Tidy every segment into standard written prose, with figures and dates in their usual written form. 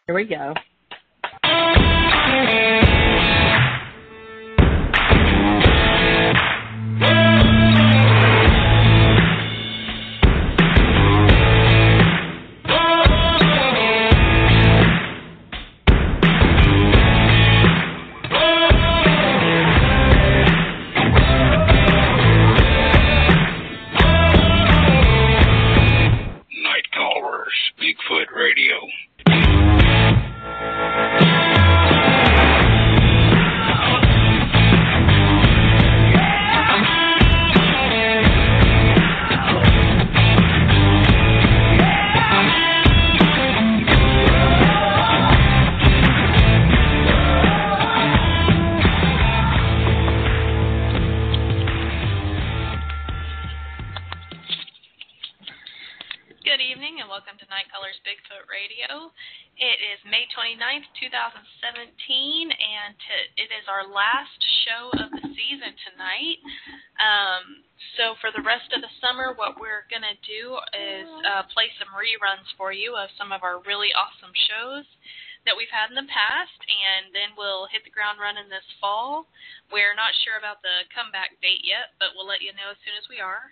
Here we go. Nite Callers Bigfoot Radio. Good evening and welcome to Nite Callers Bigfoot Radio. It is May 29th, 2017, and it is our last show of the season tonight. So for the rest of the summer, what we're going to do is play some reruns for you of some of our really awesome shows that we've had in the past, and then we'll hit the ground running this fall. We're not sure about the comeback date yet, but we'll let you know as soon as we are.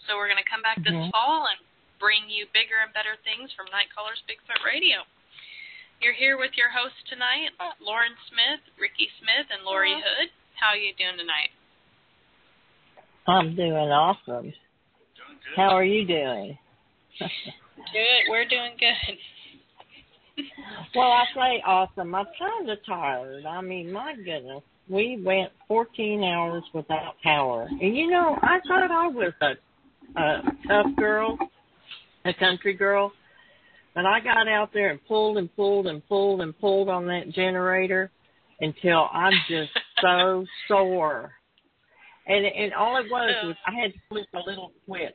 So we're going to come back this fall and bring you bigger and better things from Nite Callers Bigfoot Radio. You're here with your hosts tonight, Lauren Smith, Ricky Smith, and Lori Hood. How are you doing tonight? I'm doing awesome. How are you doing? Good. We're doing good. Well, I say awesome. I'm kind of tired. I mean, my goodness. We went 14 hours without power. And, you know, I thought I was a tough girl, a country girl. But I got out there and pulled and pulled and pulled and pulled on that generator until I'm just so sore. And all it was I had to flip a little switch.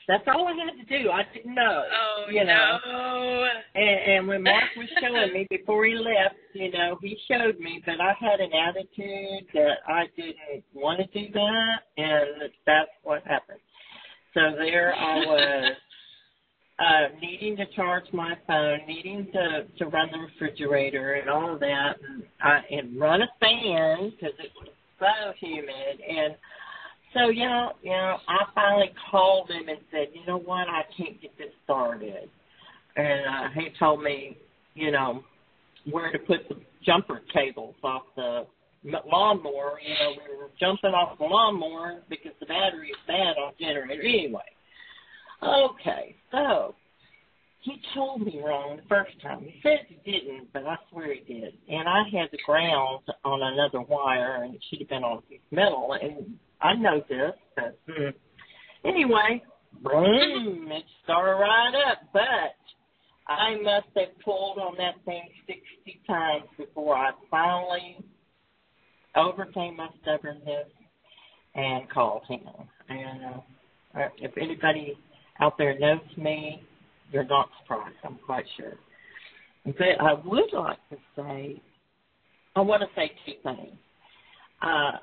That's all I had to do. I didn't know. Oh, you know. No. And when Mark was showing me before he left, you know, he showed me, but I had an attitude that I didn't want to do that, and that's what happened. So there I was. Needing to charge my phone, needing to run the refrigerator and all of that, and run a fan because it was so humid. And so, you know, I finally called him and said, you know what, I can't get this started. And he told me, you know, where to put the jumper cables off the lawnmower. You know, we were jumping off the lawnmower because the battery is bad on the generator anyway. Okay, so he told me wrong the first time. He said he didn't, but I swear he did. And I had the ground on another wire, and it should have been on a piece of metal. And I know this, but anyway, boom, it started right up. But I must have pulled on that thing 60 times before I finally overcame my stubbornness and called him. And if anybody out there knows me, you're not surprised, I'm quite sure. But I would like to say, I want to say two things. I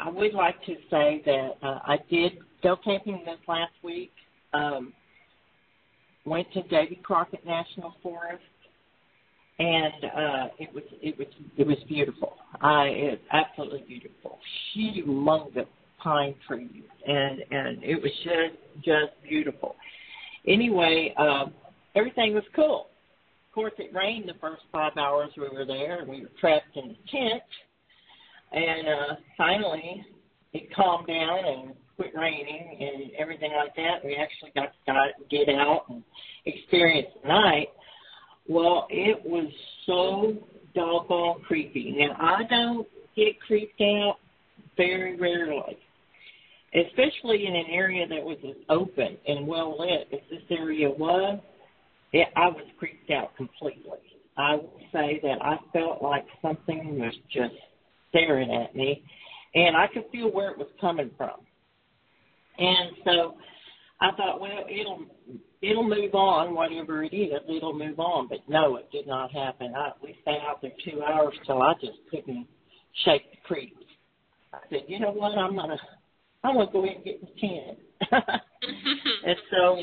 would like to say that I did go camping this last week. Went to Davy Crockett National Forest, and it was beautiful. It's absolutely beautiful. Humongous pine trees, and it was just beautiful. Anyway, everything was cool. Of course, it rained the first 5 hours we were there, and we were trapped in the tent. And finally, it calmed down and quit raining and everything like that. We actually got to get out and experience the night. Well, it was so doggone creepy. Now, I don't get creeped out very rarely, especially in an area that was as open and well lit as this area was. I was creeped out completely. I would say that I felt like something was just staring at me, and I could feel where it was coming from. And so I thought, well, it'll move on, whatever it is, it'll move on. But no, it did not happen. We stayed out there 2 hours till I just couldn't shake the creeps. I said, you know what, I'm gonna go ahead and get the tent. And so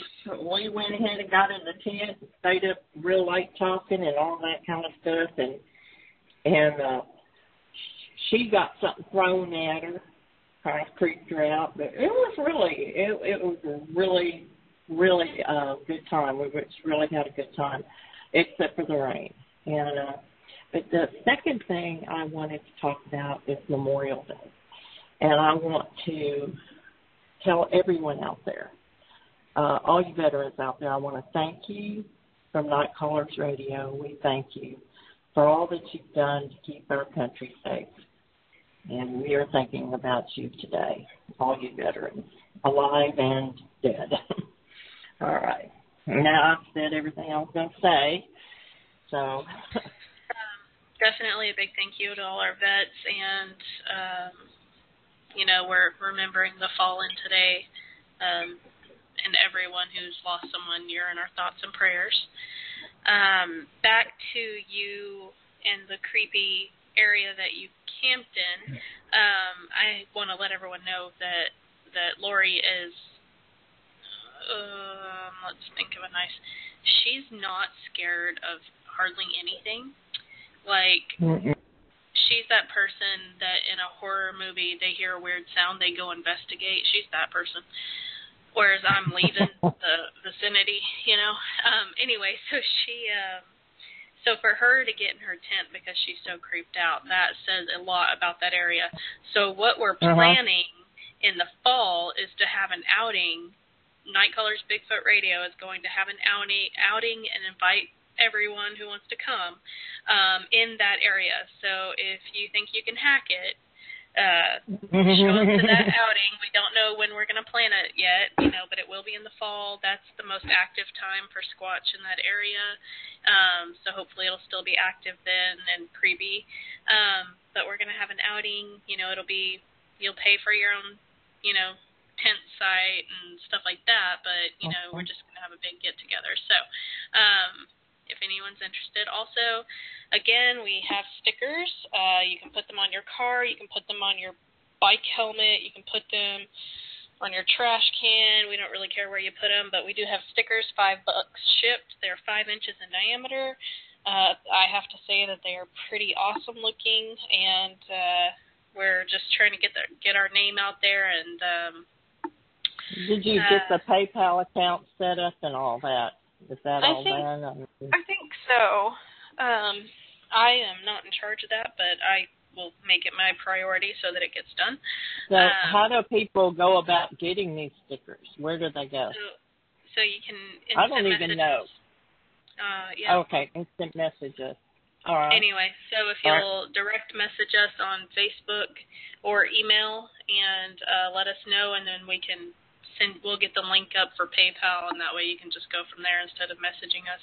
we went ahead and got in the tent, stayed up real late talking and all that kind of stuff, and she got something thrown at her, kind of creeped her out, but it was a really good time. We just really had a good time, except for the rain. And but the second thing I wanted to talk about is Memorial Day, and I want to tell everyone out there, all you veterans out there, I want to thank you from Nite Callers Radio. We thank you for all that you've done to keep our country safe. And we are thinking about you today, all you veterans, alive and dead. All right. Now I've said everything I was going to say. So definitely a big thank you to all our vets, and we're remembering the fallen today, and everyone who's lost someone. You're in our thoughts and prayers. Back to you and the creepy area that you camped in. I want to let everyone know that Lori is, let's think of a nice, she's not scared of hardly anything. Like, she's that person that in a horror movie, they hear a weird sound, they go investigate. She's that person. Whereas I'm leaving the vicinity, Anyway, so so for her to get in her tent because she's so creeped out, that says a lot about that area. So what we're planning in the fall is to have an outing. Nite Callers Bigfoot Radio is going to have an outing and invite everyone who wants to come in that area. So if you think you can hack it, show up to that outing. We don't know when we're going to plan it yet, but it will be in the fall. That's the most active time for Squatch in that area. So hopefully it'll still be active then and creepy. But we're going to have an outing. It'll be, you'll pay for your own, tent site and stuff like that. But, we're just going to have a big get together. So, if anyone's interested. Also, again, we have stickers. You can put them on your car. You can put them on your bike helmet. You can put them on your trash can. We don't really care where you put them, but we do have stickers, $5 shipped. They're 5 inches in diameter. I have to say that they are pretty awesome looking, and we're just trying to get our name out there. And did you get the PayPal account set up and all that? Is that all done? I think so. I am not in charge of that, but I will make it my priority so that it gets done. So how do people go about getting these stickers? Where do they go? So you can instant I don't even know. Yeah. Okay, instant messages. All right. Anyway, so if you'll direct message us on Facebook or email and let us know, and then we'll get the link up for PayPal, and that way you can just go from there instead of messaging us.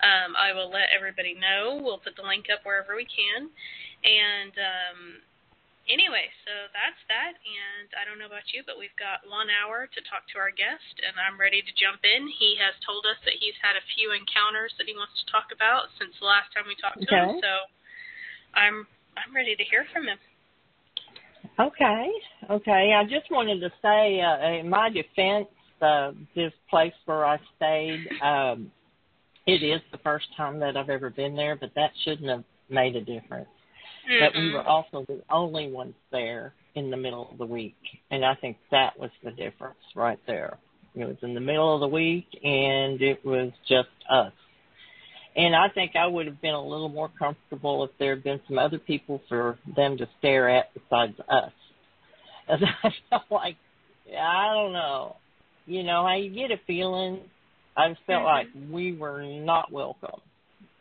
I will let everybody know. We'll put the link up wherever we can. And anyway, so that's that. And I don't know about you, but we've got 1 hour to talk to our guest, and I'm ready to jump in. He has told us that he's had a few encounters that he wants to talk about since the last time we talked to him. So I'm ready to hear from him. Okay. I just wanted to say, in my defense, this place where I stayed, it is the first time that I've ever been there, but that shouldn't have made a difference. But we were also the only ones there in the middle of the week, and I think that was the difference right there. It was in the middle of the week, and it was just us. And I think I would have been a little more comfortable if there had been some other people for them to stare at besides us. As I felt like, I don't know, how you get a feeling. I just felt like we were not welcome.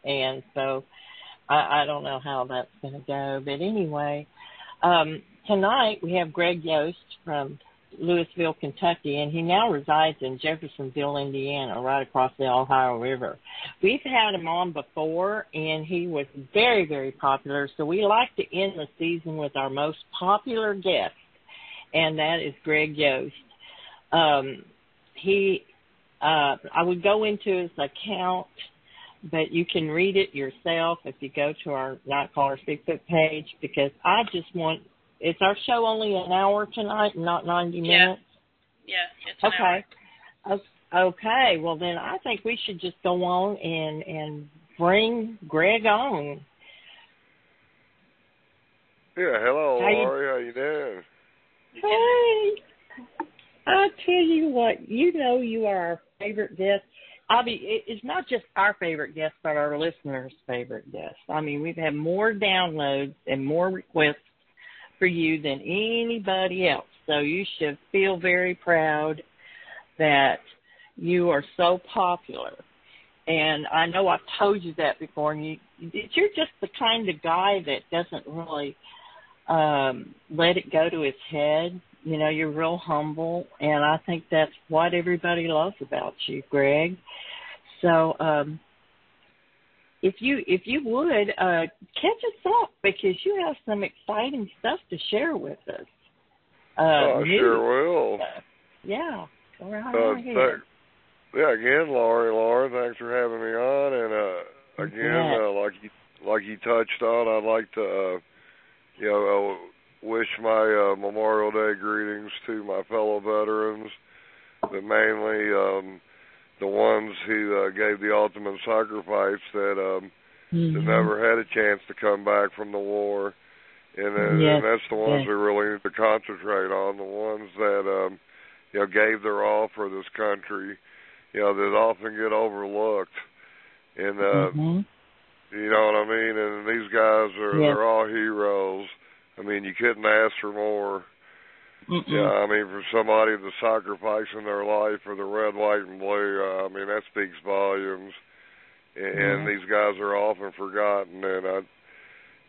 And so I don't know how that's going to go. But anyway, tonight we have Greg Yost from Louisville, Kentucky, and he now resides in Jeffersonville, Indiana, right across the Ohio River. We've had him on before, and he was very, very popular, so we like to end the season with our most popular guest, and that is Greg Yost. I would go into his account, but you can read it yourself if you go to our Nite Callers Bigfoot page, because I just want... Is our show only an hour tonight and not 90 minutes? Yeah, it's an hour. Okay. Well, then I think we should just go on and bring Greg on. Yeah, hello, Laurie. How you doing? Hey. I tell you what, you are our favorite guest. I mean, it's not just our favorite guest, but our listeners' favorite guest. I mean, we've had more downloads and more requests for you than anybody else. So you should feel very proud that you are so popular. And I know I've told you that before, and you're just the kind of guy that doesn't really let it go to his head. You're real humble, and I think that's what everybody loves about you, Greg. So if you would, catch us up, because you have some exciting stuff to share with us. I sure will. Yeah. Go right ahead. Again, Laurie, thanks for having me on. And again, like you touched on, I'd like to, wish my Memorial Day greetings to my fellow veterans, but mainly the ones who gave the ultimate sacrifice that never had a chance to come back from the war. And that's the ones we really need to concentrate on, the ones that gave their all for this country, that often get overlooked. And you know what I mean? And these guys they're all heroes. I mean, you couldn't ask for more. Yeah, I mean, for somebody to sacrificing their life for the red, white, and blue, I mean, that speaks volumes. And these guys are often forgotten, and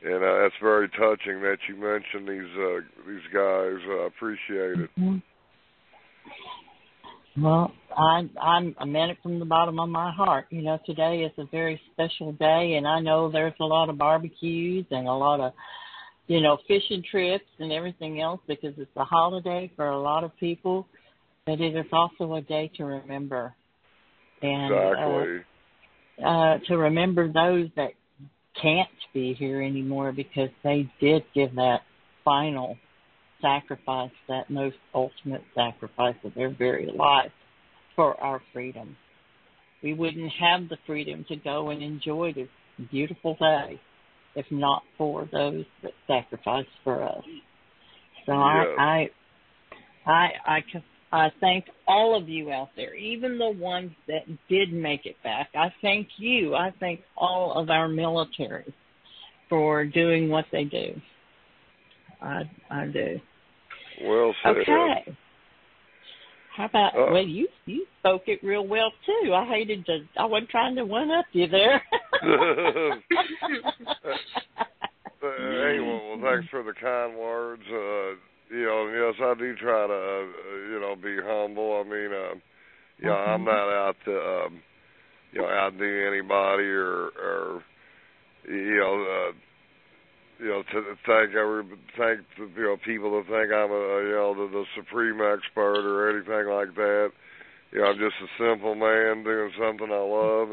that's very touching that you mentioned these guys. I appreciate it. Well, I meant it from the bottom of my heart. Today is a very special day, and I know there's a lot of barbecues and a lot of fishing trips and everything else, because it's a holiday for a lot of people, but it is also a day to remember. And exactly. To remember those that can't be here anymore, because they did give that final sacrifice, that most ultimate sacrifice of their very life for our freedom. We wouldn't have the freedom to go and enjoy this beautiful day if not for those that sacrificed for us. So I thank all of you out there, even the ones that did make it back. I thank you. I thank all of our military for doing what they do. I do. Well said. Okay. How about, well, you spoke it real well, too. I wasn't trying to one-up you there. Hey, well, thanks for the kind words. Yes, I do try to, be humble. I mean, I'm not out to, outdo anybody or to thank people that think I'm the supreme expert or anything like that. I'm just a simple man doing something I love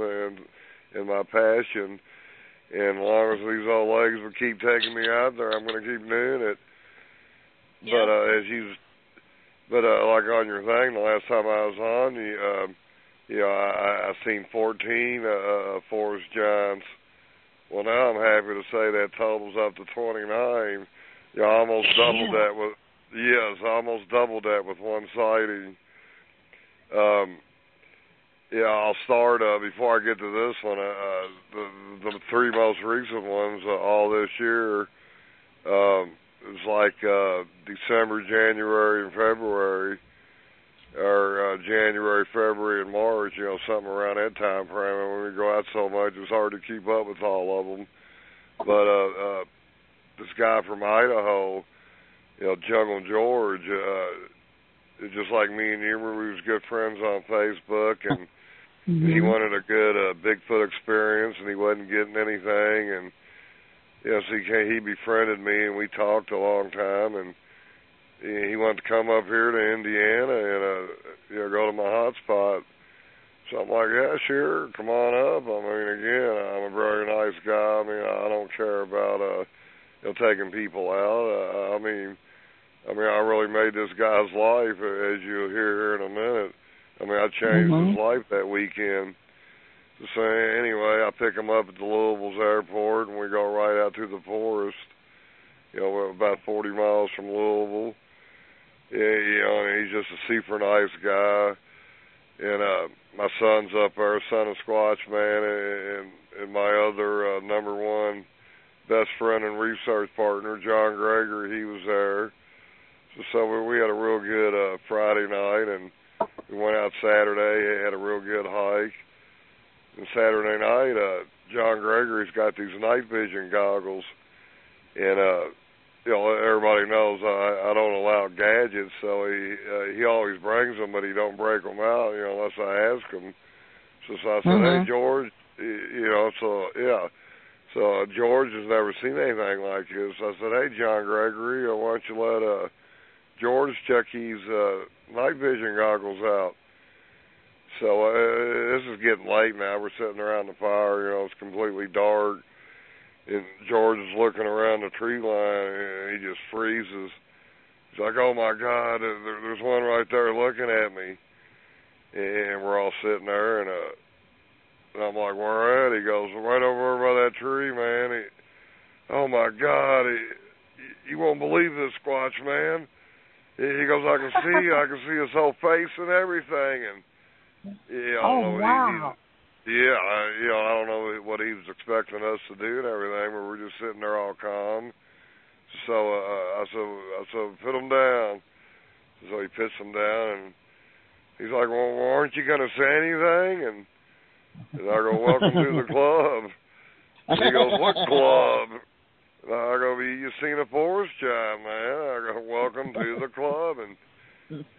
and my passion. And as long as these old legs will keep taking me out there, I'm going to keep doing it. Yeah. But like on your thing, the last time I was on, I seen 14 forest giants. Well, now I'm happy to say that totals up to 29. I almost doubled that with one sighting. I'll start before I get to this one. The three most recent ones all this year. It's like December, January, and February, or January, February, and March. Something around that time frame. And when we go out so much, it's hard to keep up with all of them. But this guy from Idaho, Jungle George, just like me and you, we was good friends on Facebook, and he wanted a good Bigfoot experience, and he wasn't getting anything, and so he befriended me, and we talked a long time, and he wanted to come up here to Indiana and go to my hot spot. So I'm like, yeah, sure, come on up. I mean, again, I'm a very nice guy. I mean, I don't care about taking people out. I mean, I mean, I really made this guy's life, as you'll hear here in a minute. I mean, I changed his life that weekend. So anyway, I pick him up at the Louisville's airport, and we go right out to the forest. You know, we're about 40 miles from Louisville. Yeah, you know, and he's just a super nice guy. And my son's up there, son of SQUATCHMAN, and my other number one best friend and research partner, John Gregory, he was there. So we had a real good Friday night, and we went out Saturday, had a real good hike. And Saturday night, John Gregory's got these night vision goggles, and you know, everybody knows I don't allow gadgets, so he always brings them, but he don't break them out, you know, unless I ask him. So I said, hey, George, you know, so yeah. So George has never seen anything like this. I said, hey, John Gregory, why don't you let George check his night vision goggles out. So this is getting late now. We're sitting around the fire. You know, it's completely dark. And George is looking around the tree line, and he just freezes. He's like, oh, my God, there's one right there looking at me. And we're all sitting there, and I'm like, where at? He goes, right over by that tree, man. Oh, my God, you won't believe this, Squatch, man. He goes, I can see his whole face and everything. And yeah, I don't know. Wow. I don't know what he was expecting us to do and everything, but we're just sitting there all calm. So I said, put him down. So he puts him down, and he's like, well, aren't you going to say anything? And I go, welcome to the club. And he goes, what club? And I go, you seen a forest giant, man. I go, welcome to the club. And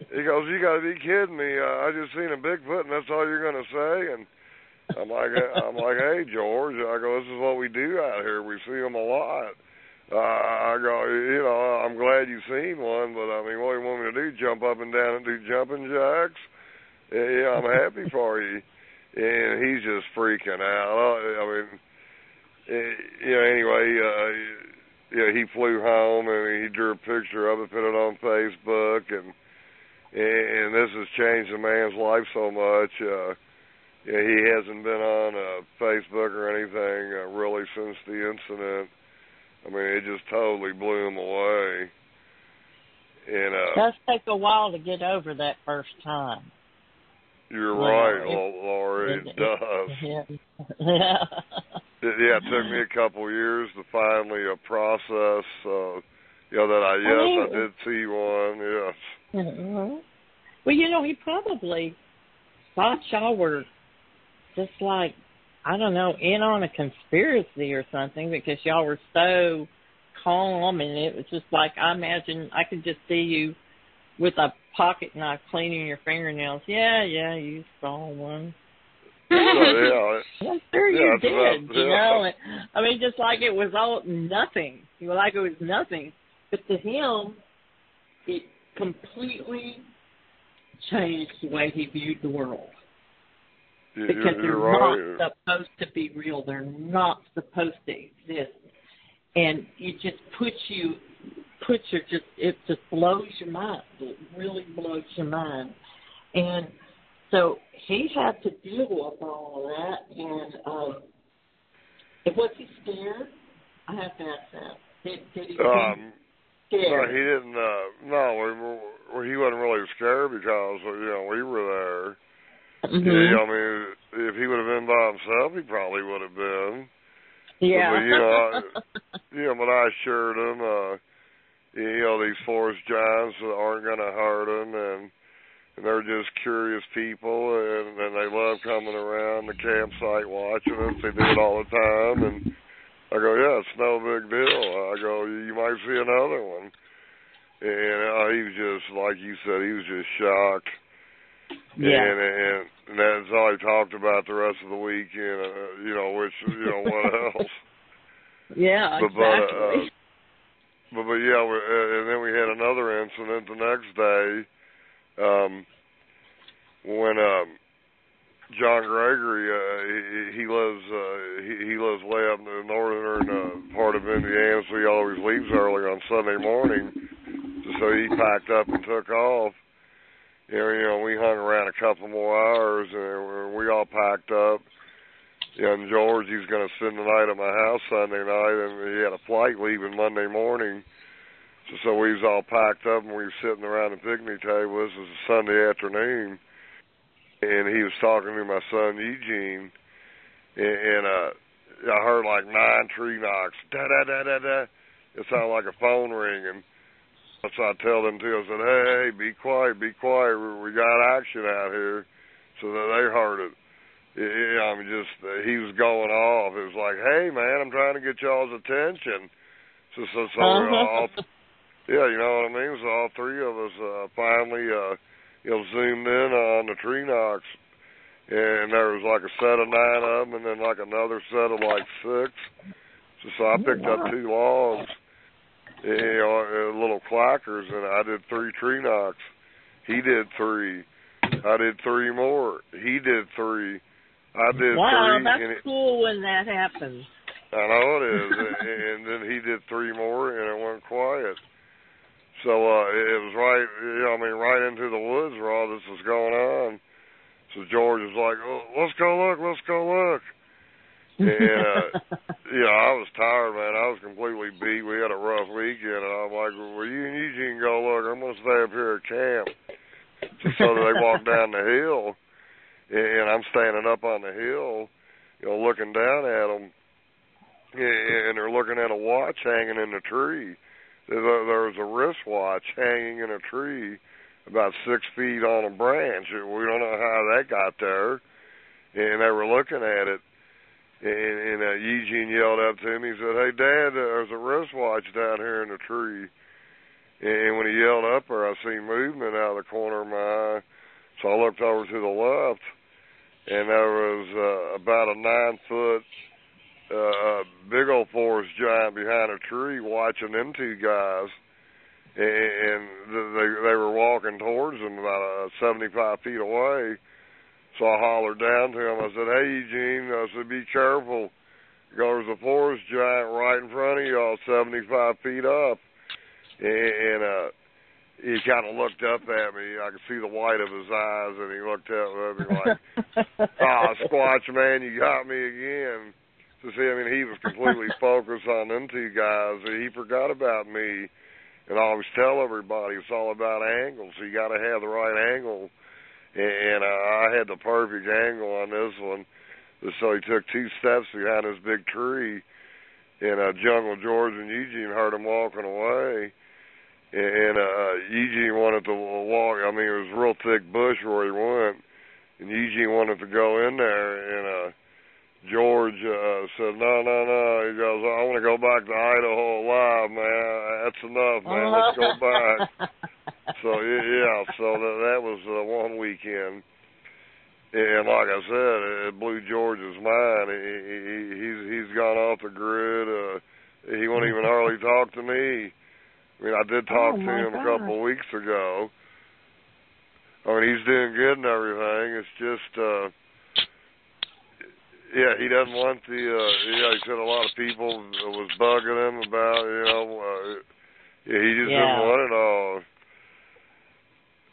he goes, you got to be kidding me. I just seen a Bigfoot, and that's all you're going to say? And I'm like, hey, George. I go, this is what we do out here. We see them a lot. I go, you know, I'm glad you've seen one, but, I mean, what do you want me to do, jump up and down and do jumping jacks? Yeah, I'm happy for you. And he's just freaking out. I mean, you know, anyway, yeah, he flew home, and he drew a picture of it, put it on Facebook, and this has changed the man's life so much. Yeah, he hasn't been on Facebook or anything really since the incident. I mean, it just totally blew him away. And it does take a while to get over that first time. You're right, Laura. It does. Yeah. It took me a couple years to finally process. You know that I did see one. Yes. Well, you know, he probably thought y'all were just like, I don't know, in on a conspiracy or something, because y'all were so calm, and it was just like, I imagine, I could just see you with a pocket knife cleaning your fingernails. Yeah, you saw one. I'm sure you did, you know. I mean, just like it was all nothing. You know, like it was nothing. But to him, it completely changed the way he viewed the world. Because they're not supposed to be real. They're not supposed to exist. And it just it just blows your mind. It really blows your mind. And so he had to deal with all of that. And was he scared? I have to ask that. Did he scared? No, he didn't. No, he wasn't really scared because, you know, we were there. Mm-hmm. Yeah, I mean, if he would have been by himself, he probably would have been. Yeah. But I assured him, you know, these forest giants aren't going to hurt him, and they're just curious people, and they love coming around the campsite watching us. They do it all the time, and I go, yeah, it's no big deal. I go, you might see another one. And he was just, like you said, he was just shocked. Yeah. And that's all he talked about the rest of the weekend, you know, which, you know, what else? Yeah, exactly. But yeah, and then we had another incident the next day when John Gregory, he lives way up in the northern part of Indiana, so he always leaves early on Sunday morning. So he packed up and took off. You know, we hung around a couple more hours, and we all packed up. And George, he's going to spend the night at my house Sunday night, and he had a flight leaving Monday morning. So we was all packed up, and we were sitting around the picnic table. This was a Sunday afternoon, and he was talking to my son Eugene, and I heard like 9 tree knocks, da-da-da-da-da. It sounded like a phone ringing. So I tell them, too, I said, hey, be quiet, we got action out here. So that they heard it. I mean, just, he was going off. It was like, hey, man, I'm trying to get y'all's attention. So we're all, yeah, you know what I mean? So all three of us finally, zoomed in on the tree knocks. And there was like a set of 9 of them, and then like another set of like 6. So I picked up 2 logs. Little clackers, and I did 3 tree knocks. He did 3. I did 3 more. He did 3. I did 3. Wow, that's cool when that happens. I know it is. And then he did 3 more, and it went quiet. So it was right, right into the woods where all this was going on. So George was like, oh, let's go look. And, I was tired, man. I was completely beat. We had a rough weekend, and I'm like, well, you and Eugene go look. I'm going to stay up here at camp. So they walked down the hill, and I'm standing up on the hill, looking down at them, and they're looking at a watch hanging in the tree. There was a wristwatch hanging in a tree about 6 feet on a branch. We don't know how that got there, and they were looking at it. And Eugene yelled up to him. He said, hey, Dad, there's a wristwatch down here in the tree. And when he yelled up there, I seen movement out of the corner of my eye. So I looked over to the left, and there was about a 9-foot big old forest giant behind a tree watching them 2 guys. And they were walking towards them about 75 feet away. So I hollered down to him. I said, hey, Eugene, I said, be careful. There's a forest giant right in front of y'all, 75 feet up. And he kind of looked up at me. I could see the white of his eyes, and he looked up at me like, SQUATCHMAN, you got me again. So see, he was completely focused on them 2 guys. He forgot about me. And I always tell everybody it's all about angles. So you got to have the right angle. And I had the perfect angle on this one. So he took 2 steps behind this big tree, and Jungle George and Eugene heard him walking away. And Eugene wanted to walk. It was a real thick bush where he went. And Eugene wanted to go in there, and George said, no. He goes, I want to go back to Idaho alive, man. That's enough, man. Let's go back. So, so that was one weekend. And like I said, it blew George's mind. He's gone off the grid. He won't even hardly talk to me. I did talk to him a couple of weeks ago. He's doing good and everything. It's just, he doesn't want the, he said a lot of people was bugging him about, he just didn't want it all.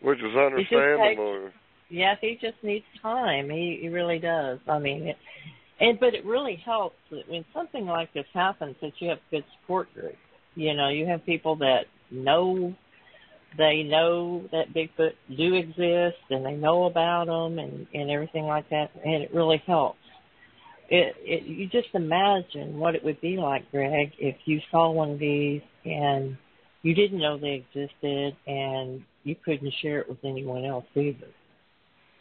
Which is understandable. He just needs time. He really does. But it really helps that when something like this happens that you have a good support group. You have people that know that Bigfoot do exist and they know about them and everything like that, and it really helps. You just imagine what it would be like, Greg, if you saw one of these and you didn't know they existed and you couldn't share it with anyone else either.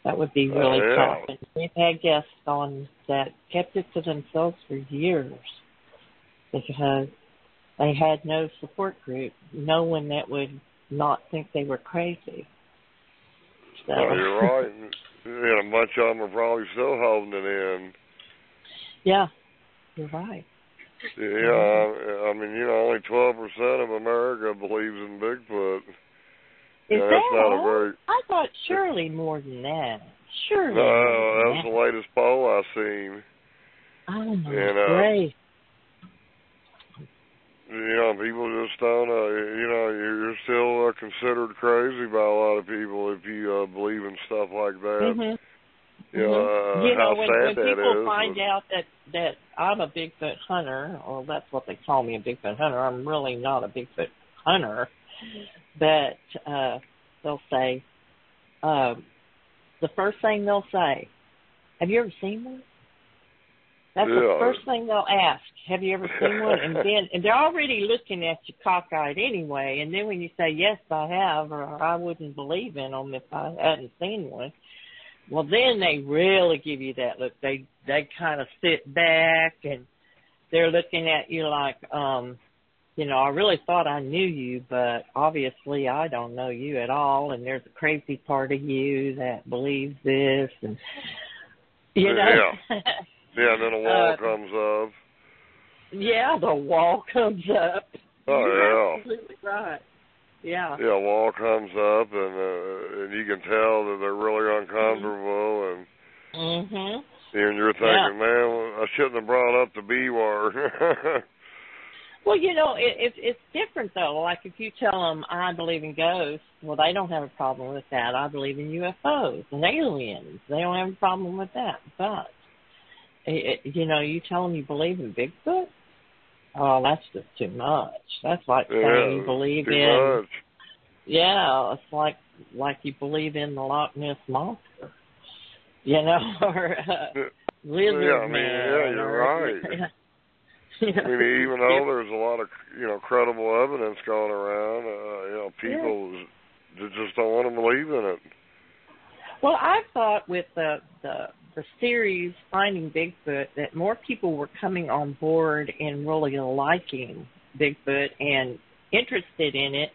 That would be really tough. And we've had guests on that kept it to themselves for years because they had no support group, no one that would not think they were crazy. So. You're right. A bunch of them are probably still holding it in. Yeah, you're right. Yeah, only 12% of America believes in Bigfoot. Is that all? I thought surely more than that. Surely. No, that's the latest poll I've seen. Oh, my grace. people just don't, you're still considered crazy by a lot of people if you believe in stuff like that. Mm-hmm. How when sad that people is. find out that I'm a Bigfoot hunter, or that's what they call me, a Bigfoot hunter, I'm really not a Bigfoot hunter, but they'll say, the first thing they'll say, have you ever seen one? That's the first thing they'll ask. Have you ever seen one? And they're already looking at you cockeyed anyway. And then when you say, yes, I have, or I wouldn't believe in them if I hadn't seen one, well, then they really give you that look. They kind of sit back and they're looking at you like, I really thought I knew you, but obviously I don't know you at all. And there's a crazy part of you that believes this, and Yeah. Yeah, and then a wall comes up. Yeah, the wall comes up. Oh, You're absolutely right. Yeah. Yeah, a wall comes up, and you can tell that they're really uncomfortable, and and you're thinking, man, I shouldn't have brought up the B word. Well, it's different, though. Like, if you tell them, I believe in ghosts, well, they don't have a problem with that. I believe in UFOs and aliens. They don't have a problem with that. But, you tell them you believe in Bigfoot? Oh, that's just too much. That's like saying you believe in... Much. Yeah, it's like you believe in the Loch Ness Monster, or Lizard Man. Yeah, you're right. Even though there's a lot of, credible evidence going around, people just don't want to believe in it. Well, I thought with the series Finding Bigfoot that more people were coming on board and really liking Bigfoot and interested in it.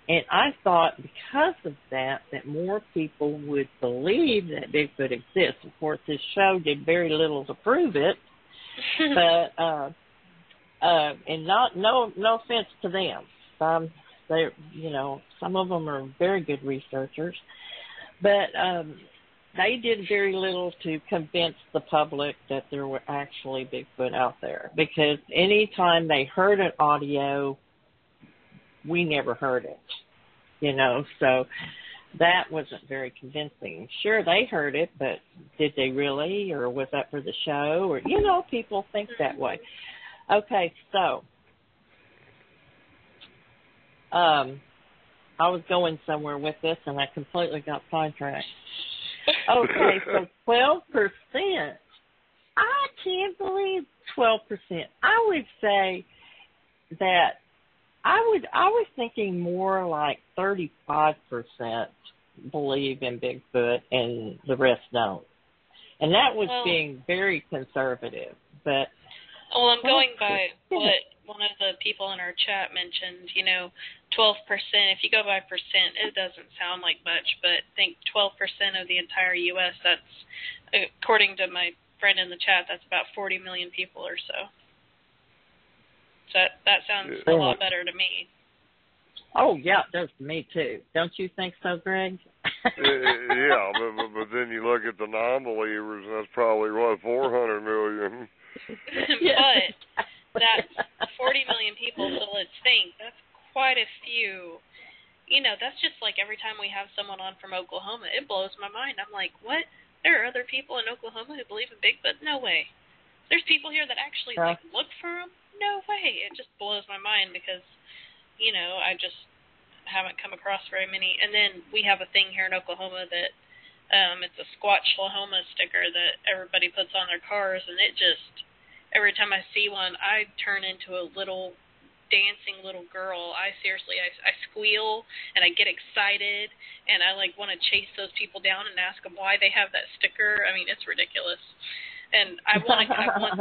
And I thought because of that more people would believe that Bigfoot exists. Of course, this show did very little to prove it, but and no offense to them. Some of them are very good researchers, but they did very little to convince the public that there were actually Bigfoot out there. Because anytime they heard an audio, we never heard it, so that wasn't very convincing. Sure, they heard it, but did they really, or was that for the show? Or, people think that way. Okay, so I was going somewhere with this, and I completely got sidetracked. Okay, so 12%. I can't believe 12%. I would say that I was thinking more like 35% believe in Bigfoot and the rest don't. And that was being very conservative. But well, I'm going by what one of the people in our chat mentioned, 12%. If you go by percent, it doesn't sound like much, but I think 12% of the entire U.S., that's, according to my friend in the chat, that's about 40 million people or so. So that sounds a lot better to me. Oh, yeah, it does to me, too. Don't you think so, Greg? Yeah, but then you look at the non-believers, and that's probably, 400 million? But that's 40 million people, so let's think. That's quite a few. That's just like every time we have someone on from Oklahoma, it blows my mind. I'm like, what? There are other people in Oklahoma who believe in Bigfoot? No way. There's people here that actually look for them? No way. It just blows my mind because, I just haven't come across very many. And then we have a thing here in Oklahoma that it's a Squatchlahoma sticker that everybody puts on their cars, and it just, every time I see one, I turn into a little dancing little girl. I squeal and I get excited and I want to chase those people down and ask them why they have that sticker. I mean, it's ridiculous. And I want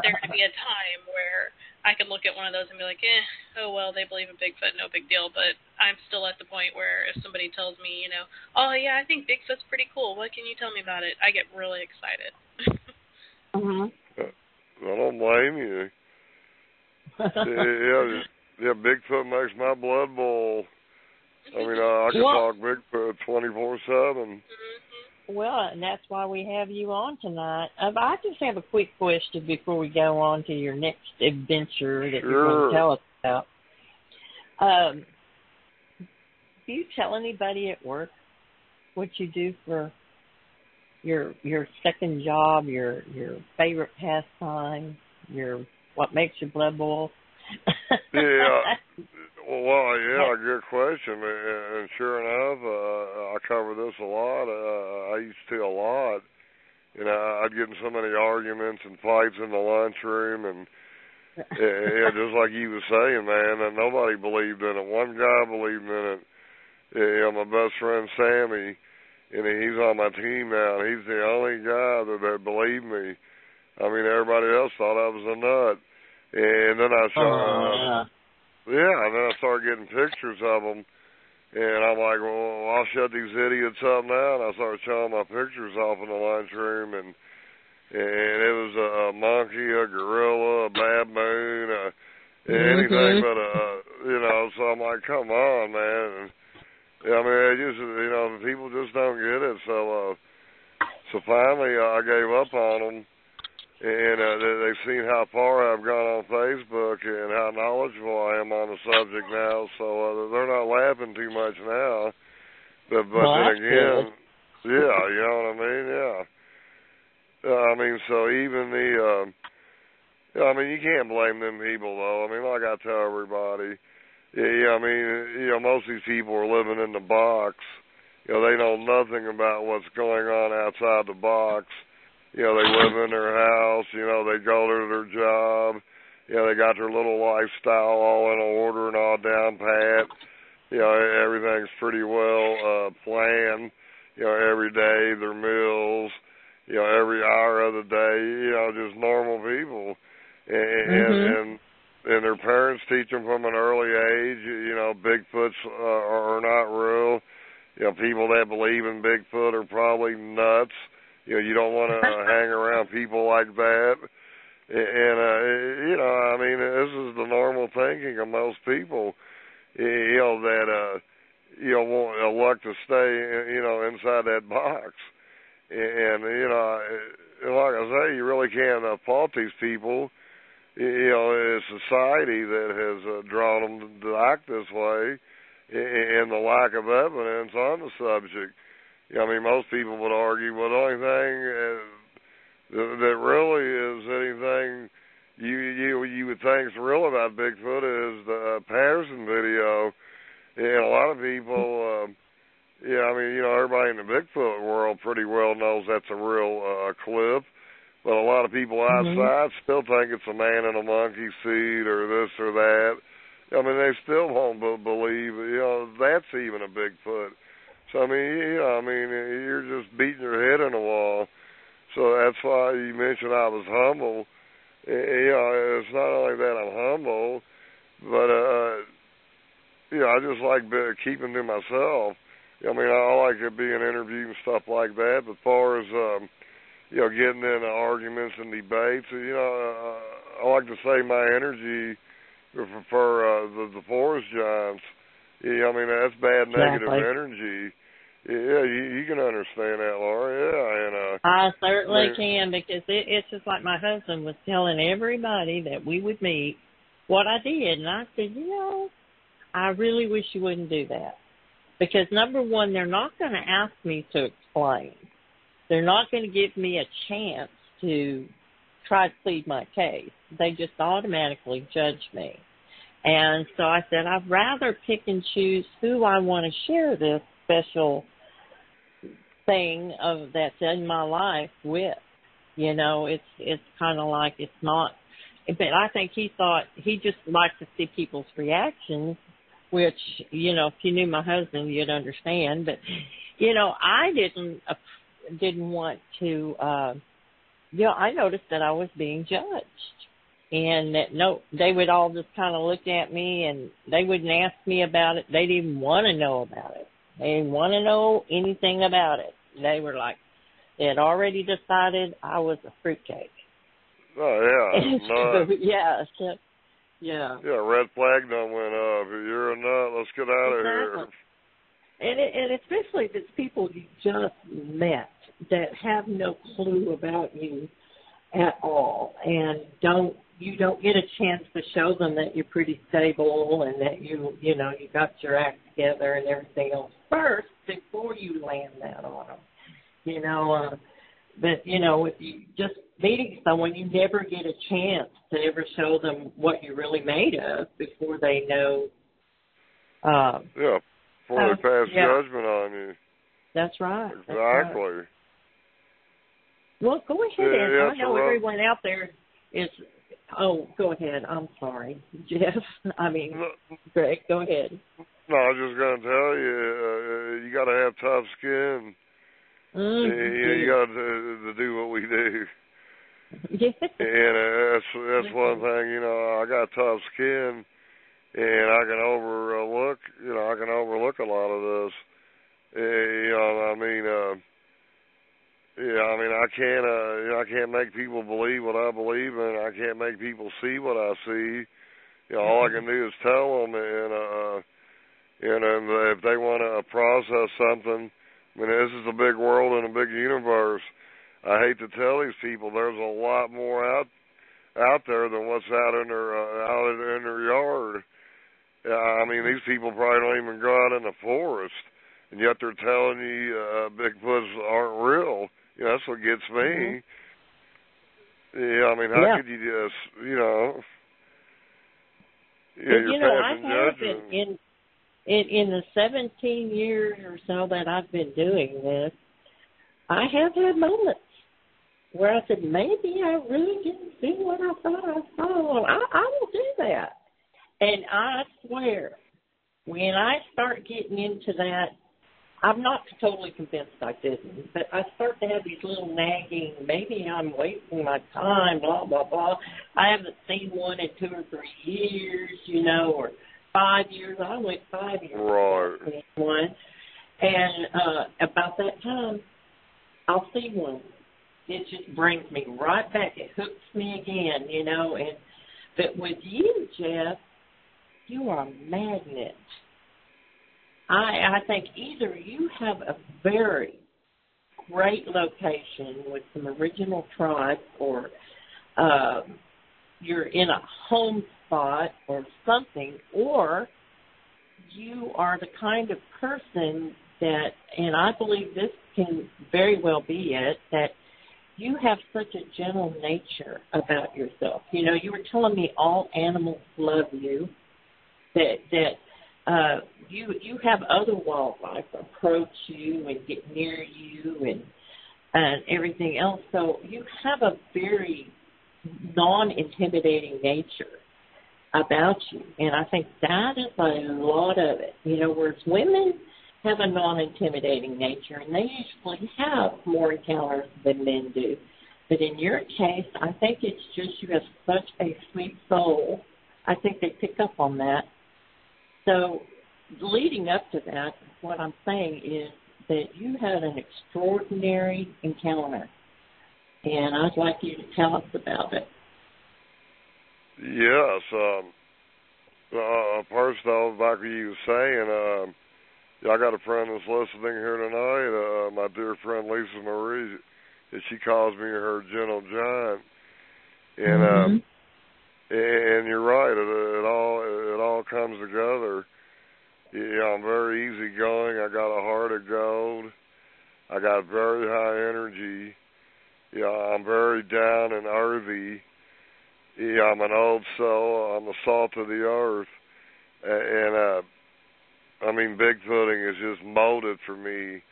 there to be a time where I can look at one of those and be like, oh well, they believe in Bigfoot, no big deal. But I'm still at the point where if somebody tells me, oh yeah, I think Bigfoot's pretty cool, what can you tell me about it? I get really excited. I don't blame you. Yeah, Bigfoot makes my blood boil. I mean, I can talk Bigfoot 24/7. Well, and that's why we have you on tonight. I just have a quick question before we go on to your next adventure that you're going to tell us about. Do you tell anybody at work what you do for your second job, your favorite pastime, what makes your blood boil? Yeah. Well, yeah, good question. And sure enough, I cover this a lot. I used to a lot. I'd get in so many arguments and fights in the lunchroom, and yeah, just like you were saying, man, that nobody believed in it. One guy believed in it. My best friend Sammy, and he's on my team now. And he's the only guy that believed me. I mean, everybody else thought I was a nut. And then I started, and then I started getting pictures of them. And I'm like, well, I'll shut these idiots up now. And I started showing my pictures off in the lunchroom, and it was a monkey, a gorilla, a baboon, anything but so I'm like, come on, man. And, I mean, people just don't get it. So finally I gave up on them, and they've seen how far I've gone on Facebook and how knowledgeable I am on the subject now. So they're not laughing too much now. But then again, good. Yeah, you know what I mean? Yeah. I mean, so even you can't blame them people, though. I mean, like I tell everybody, most of these people are living in the box. They know nothing about what's going on outside the box. They live in their house. They go to their job. They got their little lifestyle all in order and all down pat. Everything's pretty well planned. Every day, their meals. Every hour of the day. Just normal people. And their parents teach them from an early age. Bigfoots are not real. People that believe in Bigfoot are probably nuts. You don't want to hang around people like that. And I mean, this is the normal thinking of most people, that, won't elect to stay, inside that box. And, like I say, you really can't fault these people. It's society that has drawn them to act this way, and the lack of evidence on the subject. I mean, most people would argue, well, the only thing that really is anything you would think is real about Bigfoot is the Patterson video. And a lot of people, everybody in the Bigfoot world pretty well knows that's a real clip. But a lot of people outside still think it's a man in a monkey suit or this or that. I mean, they still won't believe, that's even a Bigfoot. So, I mean, you're just beating your head on the wall. So that's why you mentioned I was humble. It's not only that I'm humble, but, I just like keeping to myself. I mean, I like to be in interviews and stuff like that. But as far as, getting into arguments and debates, I like to save my energy for the forest giants. I mean, that's bad negative energy. Yeah, you can understand that, Laura. Yeah, and I certainly can, because it's just like my husband was telling everybody that we would meet what I did, and I said, I really wish you wouldn't do that, because number one, they're not going to ask me to explain. They're not going to give me a chance to try to plead my case. They just automatically judge me. And so I said, I'd rather pick and choose who I want to share this special thing of that's in my life with. It's kind of like it's not. But I think he thought he just liked to see people's reactions, which, if you knew my husband, you'd understand. But, I didn't want to, I noticed that I was being judged. And that they would all just kind of look at me, and they wouldn't ask me about it. They didn't even want to know about it. They didn't want to know anything about it. They were like, they had already decided I was a fruitcake. Oh, yeah. Yeah, red flag done went up. You're a nut. Let's get out of here. And especially if it's people you just met that have no clue about you at all and don't you don't get a chance to show them that you're pretty stable and that you got your act together and everything else first before you land that on them. But if you just meeting someone, you never get a chance to ever show them what you're really made of before they know. Before they pass judgment on you. That's right. Exactly. That's right. Well, go ahead, and I know everyone out there is. Oh, go ahead. I'm sorry, Jeff. Greg, go ahead. No, I was just going to tell you, you got to have tough skin. You got to do what we do. Yeah. And that's one thing. I got tough skin, and I can overlook. I can overlook a lot of this. I can't make people believe what I believe in. I can't make people see what I see. All I can do is tell them, and if they want to process something, this is a big world and a big universe. I hate to tell these people there's a lot more out there than what's out in their yard. These people probably don't even go out in the forest, and yet they're telling you Bigfoots aren't real. That's what gets me. How could you just, you're passing judgment. In the 17 years or so that I've been doing this, I have had moments where I said, maybe I really didn't see what I thought I saw. I will do that. And I swear, when I start getting into that, I'm not totally convinced I didn't, but I start to have these little nagging, maybe I'm wasting my time, blah, blah, blah. I haven't seen one in 2 or 3 years, or 5 years. I went 5 years without seeing one. And about that time, I'll see one. It just brings me right back. It hooks me again, But with you, Jeff, you are a magnet. I think either you have a very great location with some original tribes, or you're in a home spot or something, or you are the kind of person that, and I believe this can very well be it, that you have such a gentle nature about yourself. You were telling me all animals love you, that you have other wildlife approach you and get near you and everything else. So you have a very non-intimidating nature about you. And I think that is a lot of it. Whereas women have a non-intimidating nature, and they usually have more encounters than men do. But in your case, I think it's just you have such a sweet soul. I think they pick up on that. So leading up to that, what I'm saying is that you had an extraordinary encounter, and I'd like you to tell us about it. Yes. First off, like you were saying, I got a friend that's listening here tonight, my dear friend Lisa Marie, and she calls me her gentle giant. And and you're right, it all comes together. I'm very easygoing. I got a heart of gold. I got very high energy. I'm very down and earthy. I'm an old soul. I'm the salt of the earth. And bigfooting is just molded for me.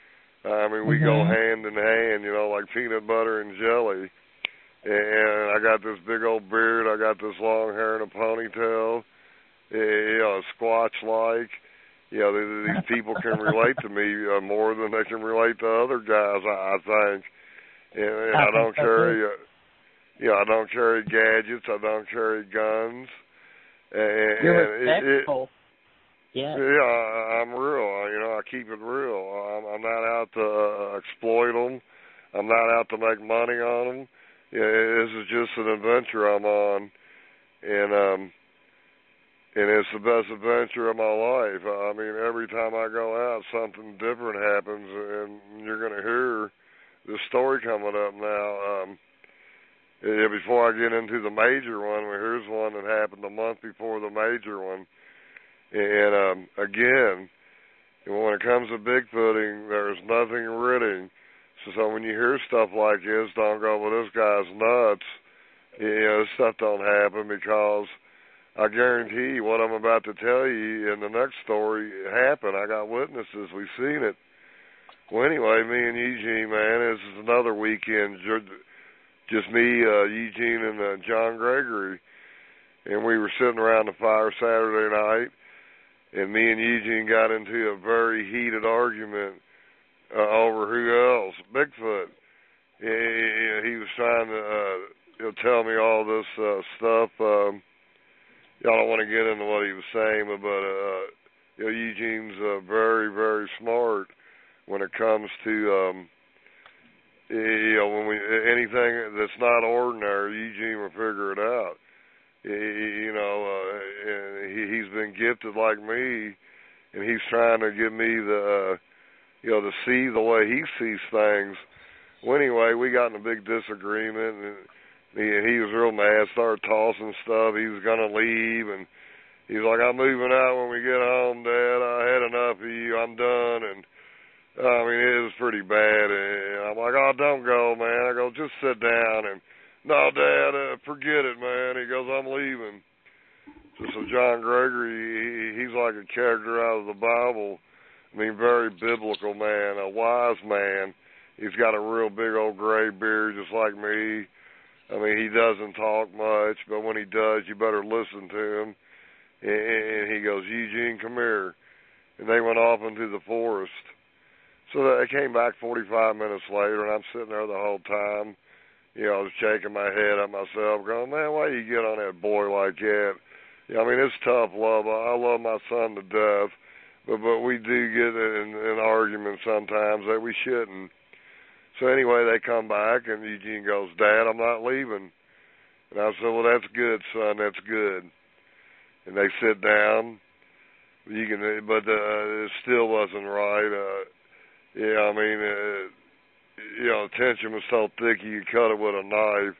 We go hand in hand, like peanut butter and jelly. And I got this big old beard. I got this long hair and a ponytail. Squatch-like. These people can relate to me more than they can relate to other guys, I think. And I don't carry, I don't carry gadgets. I don't carry guns. You're respectful. Yeah, I'm real. I keep it real. I'm not out to exploit them. I'm not out to make money on them. This is just an adventure I'm on, and it's the best adventure of my life. Every time I go out, something different happens, and you're going to hear the story coming up now. before I get into the major one, here's one that happened a month before the major one. And again, when it comes to Bigfooting, there's nothing written. So when you hear stuff like this, don't go, well, this guy's nuts. This stuff don't happen, because I guarantee you what I'm about to tell you in the next story happened. I got witnesses. We've seen it. Well, anyway, me and Eugene, man, this is another weekend. Just me, Eugene, and John Gregory. And we were sitting around the fire Saturday night, and me and Eugene got into a very heated argument over who else, Bigfoot. He was trying to tell me all this stuff. Y'all don't want to get into what he was saying, but Eugene's very, very smart when it comes to when anything that's not ordinary. Eugene will figure it out. He's been gifted like me, and he's trying to give me the to see the way he sees things. Well, anyway, we got in a big disagreement, and he was real mad, started tossing stuff. He was going to leave, and he's like, I'm moving out when we get home, Dad. I had enough of you. I'm done. And, it was pretty bad. And I'm like, oh, don't go, man. I go, just sit down. And, no, Dad, forget it, man. He goes, I'm leaving. So John Gregory, he's like a character out of the Bible. Very biblical man, a wise man. He's got a real big old gray beard just like me. He doesn't talk much, but when he does, you better listen to him. And he goes, Eugene, come here. And they went off into the forest. So they came back 45 minutes later, and I'm sitting there the whole time, shaking my head at myself, going, man, why you get on that boy like that? It's tough love. I love my son to death. But we do get in arguments sometimes that we shouldn't. So anyway, they come back, and Eugene goes, Dad, I'm not leaving. And I said, well, that's good, son, that's good. And they sit down, but it still wasn't right. The tension was so thick you could cut it with a knife.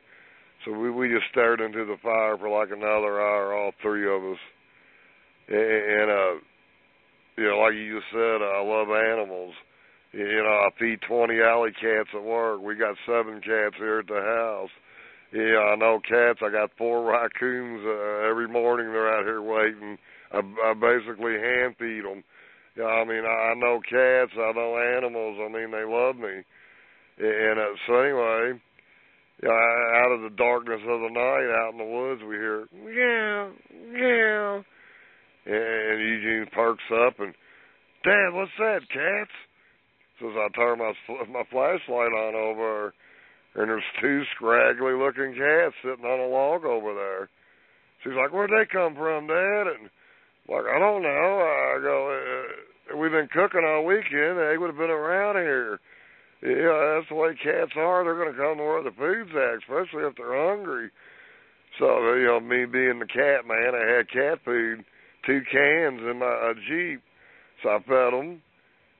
So we just stared into the fire for like another hour, all three of us. And like you just said, I love animals. I feed 20 alley cats at work. We got 7 cats here at the house. I know cats. I got 4 raccoons. Every morning they're out here waiting. I basically hand feed them. I know cats. I know animals. They love me. And so anyway, out of the darkness of the night, out in the woods, we hear, meow, meow. And Eugene perks up and, Dad, what's that, cats? So as I turn my flashlight on over, and there's 2 scraggly-looking cats sitting on a log over there. She's like, where'd they come from, Dad? And I'm like, I don't know. I go, we've been cooking all weekend. They would have been around here. That's the way cats are. They're going to come to where the food's at, especially if they're hungry. So, me being the cat man, I had cat food, 2 cans in my Jeep. So I fed them.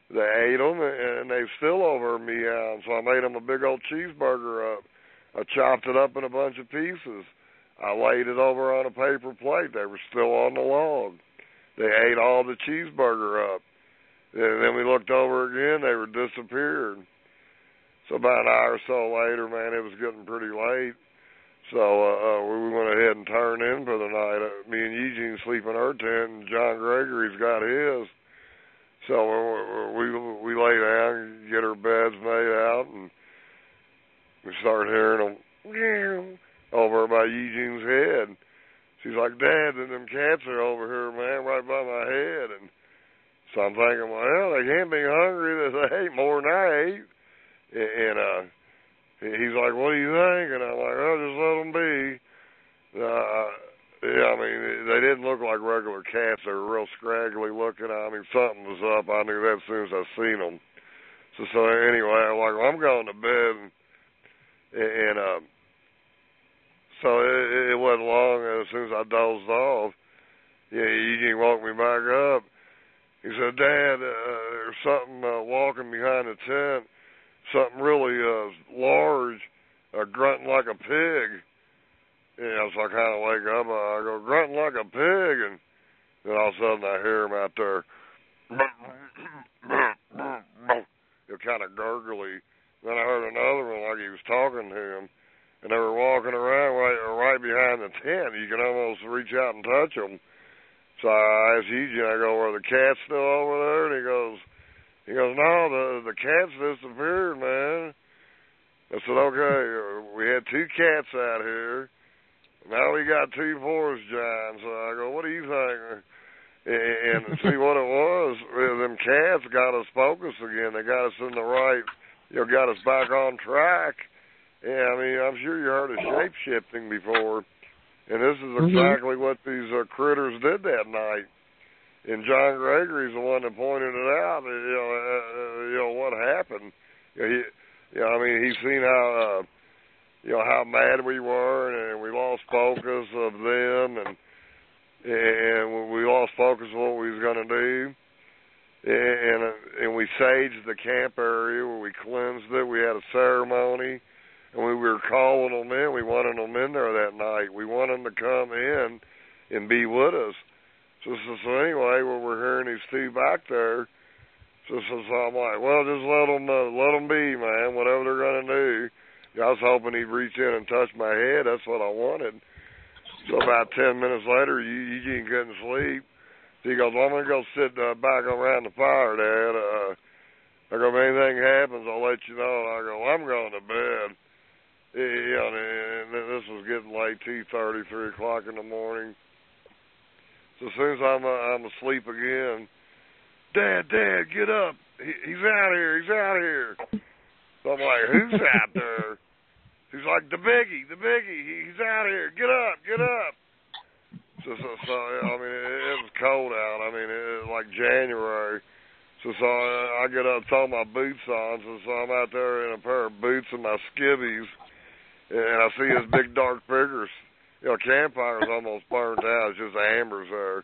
They ate them, and they still over meowing. So I made them a big old cheeseburger up. I chopped it up in a bunch of pieces. I laid it over on a paper plate. They were still on the log. They ate all the cheeseburger up. And then we looked over again. They were disappeared. So about an hour or so later, man, it was getting pretty late. So we went ahead and turned in for the night. Me and Eugene sleep in our tent, and John Gregory's got his. So we lay down, get our beds made out, and we start hearing them over by Eugene's head. She's like, Dad, them cats are over here, man, right by my head. And so I'm thinking, well, they can't be hungry. They ate more than I ate. And he's like, what do you think? And I'm like, oh, just let them be. They didn't look like regular cats. They were real scraggly looking. Something was up. I knew that as soon as I seen them. So anyway, I'm like, well, I'm going to bed. So it wasn't long. As soon as I dozed off, Eugene woke me back up. He said, Dad, there's something walking behind the tent. Something really large grunting like a pig. So I kind of wake up, I go, grunting like a pig, and then all of a sudden I hear him out there, kind of gurgly. Then I heard another one like he was talking to him, and they were walking around right behind the tent. You can almost reach out and touch them. So I asked Eugene, I go, are the cats still over there? And he goes, no, the cats disappeared, man. I said, okay, we had 2 cats out here. Now we got 2 forest giants. So I go, what do you think? And see what it was, them cats got us focused again. They got us in the right, got us back on track. Yeah, I mean, I'm sure you heard of shape-shifting before. And this is exactly what these critters did that night. And John Gregory's the one that pointed it out. What happened. I mean, he's seen how, how mad we were, and we lost focus of them, and we lost focus of what we was going to do. And we saged the camp area where we cleansed it. We had a ceremony, and we were calling them in. We wanted them in there that night. We wanted them to come in and be with us. So anyway, we're hearing these 2 back there. So I'm like, well, just let them be, man, whatever they're going to do. I was hoping he'd reach in and touch my head. That's what I wanted. So about 10 minutes later, Eugene couldn't sleep. So he goes, well, I'm going to go sit back around the fire, Dad. I go, if anything happens, I'll let you know. I go, I'm going to bed. And this was getting late, 2:30, 3 o'clock in the morning. So as soon as I'm asleep again, Dad, get up. He's out here. So I'm like, who's out there? He's like, the biggie. He's out here. Get up. So I mean, it was cold out. I mean, it was like January. So I get up, throw my boots on. So I'm out there in a pair of boots and my skivvies, and I see this big dark figure. Campfire's almost burned out. It's just embers there.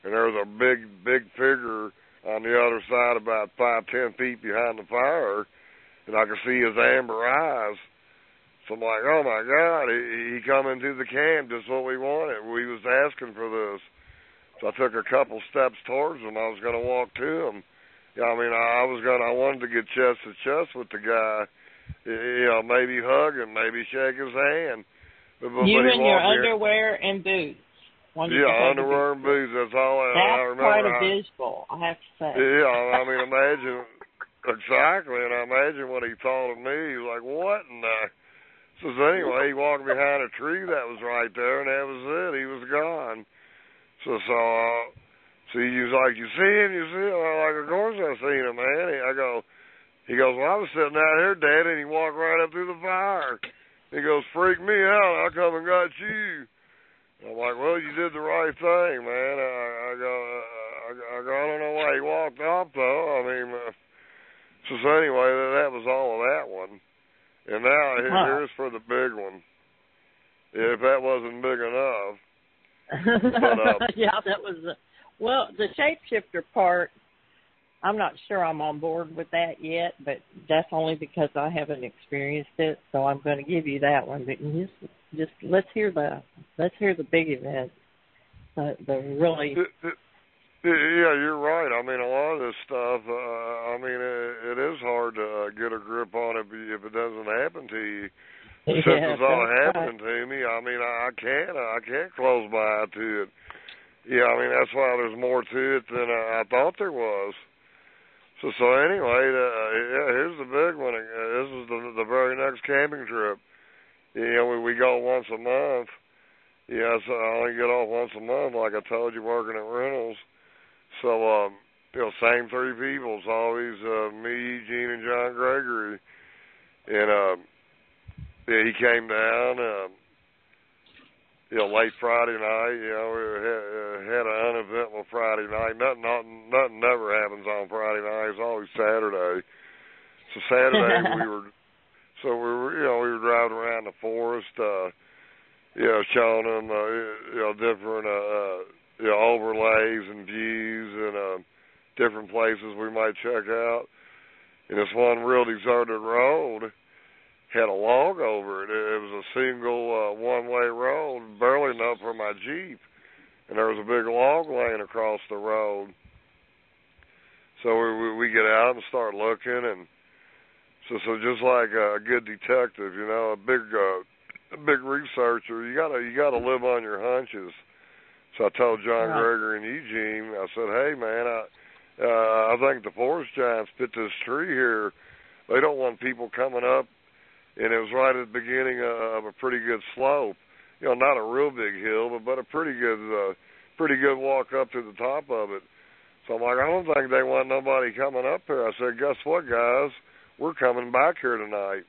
And there's a big figure on the other side, about 5-10 feet behind the fire, and I could see his amber eyes. So I'm like, oh my God, he come into the camp, just what we wanted. We was asking for this. So I took a couple steps towards him. I was going to walk to him. I mean, I wanted to get chest to chest with the guy. Maybe hug him, maybe shake his hand. But you in your underwear and boots. Underwear and boots. That's all I remember. That's quite a visual, I have to say. Yeah, I mean, imagine, exactly, and I imagine what he thought of me. He was like, what in the... So anyway, he walked behind a tree that was right there, and that was it. He was gone. So he was like, you see him? I'm like, of course I seen him, man. He goes, well, I was sitting out here, Dad, and he walked right up through the fire. He goes, freak me out. I come and got you. I'm like, well, you did the right thing, man. I don't know why he walked off, though. I mean, so anyway, that was all of that one. And now here's for the big one. If that wasn't big enough. But, yeah, that was, well, the shapeshifter part, I'm not sure I'm on board with that yet, but that's only because I haven't experienced it, so I'm going to give you that one. But just let's hear the big event, the really. Yeah, you're right. I mean, a lot of this stuff. I mean, it is hard to get a grip on it if it doesn't happen to you. Since it's all happening to me, I mean, I can't close my eye to it. Yeah, I mean, that's why there's more to it than I thought there was. So anyway, here's the big one. This is the very next camping trip. We go once a month. Yeah, so I only get off once a month, like I told you, working at Reynolds. So, same 3 people. It's always me, Eugene, and John Gregory. And he came down, late Friday night. We had an uneventful Friday night. Nothing never happens on Friday night. It's always Saturday. So Saturday we were driving around the forest, showing them, different, overlays and views and different places we might check out. And this one real deserted road had a log over it. It was a single one-way road, barely enough for my Jeep. And there was a big log laying across the road. So we get out and start looking, and so just like a good detective, you know, a big researcher, you gotta live on your hunches. So I told John Gregory and Eugene, I said, hey man, I think the forest giants put this tree here. They don't want people coming up, and it was right at the beginning of a pretty good slope. You know, not a real big hill, but a pretty good walk up to the top of it. So I'm like, I don't think they want nobody coming up here. I said, guess what, guys? We're coming back here tonight.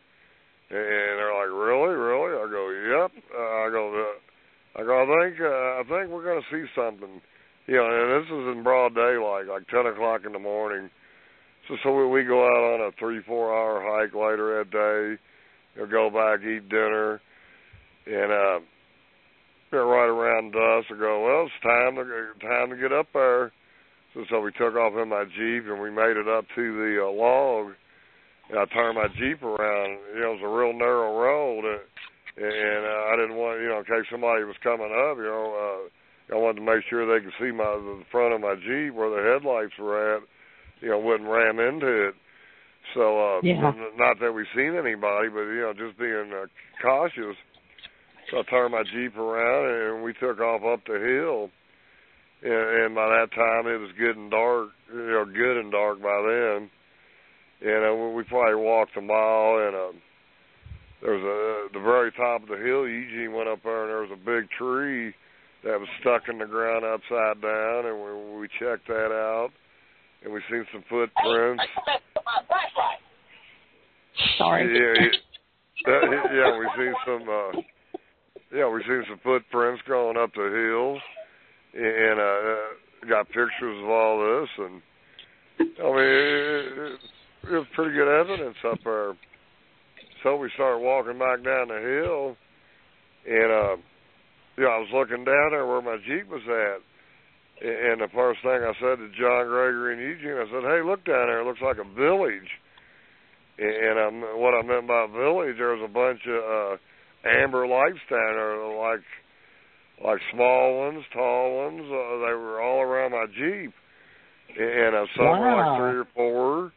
And they're like, really? I go, yep. I think we're going to see something. You know, and this is in broad daylight, like 10 o'clock in the morning. So we go out on a 3-4 hour hike later that day. We'll go back, eat dinner, and right around dusk, I go, well, it's time to get up there. So we took off in my Jeep, and we made it up to the log, and I turned my Jeep around. You know, it was a real narrow road, and I didn't want, you know, in case somebody was coming up, you know, I wanted to make sure they could see the front of my Jeep where the headlights were at, you know, wouldn't ram into it. So, not that we've seen anybody, but, you know, just being cautious. So I turned my Jeep around, and we took off up the hill. And by that time, it was good and dark by then. And we probably walked a mile, and there was the very top of the hill. Eugene went up there, and there was a big tree that was stuck in the ground upside down, and we checked that out, and we seen some footprints. Sorry. We seen some footprints going up the hill. And got pictures of all this, and I mean, it was pretty good evidence up there. So we started walking back down the hill, and I was looking down there where my Jeep was at, and the first thing I said to John Gregory and Eugene, I said, "Hey, look down there! It looks like a village." And what I meant by village, there was a bunch of amber lights down there, like small ones, tall ones. They were all around my Jeep, and some were like 3 or 4.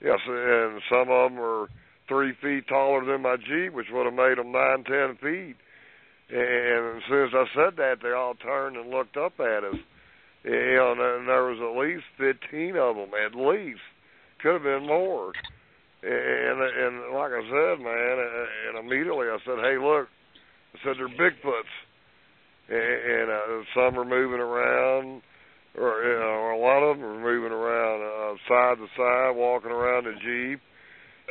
Yes, and some of them were 3 feet taller than my Jeep, which would have made them 9-10 feet. And as soon as I said that, they all turned and looked up at us. You know, and there was at least 15 of them, at least. Could have been more. And like I said, man, and immediately I said, hey, look, I said, they're Bigfoots. And some are moving around, or a lot of them are moving around side to side, walking around the Jeep,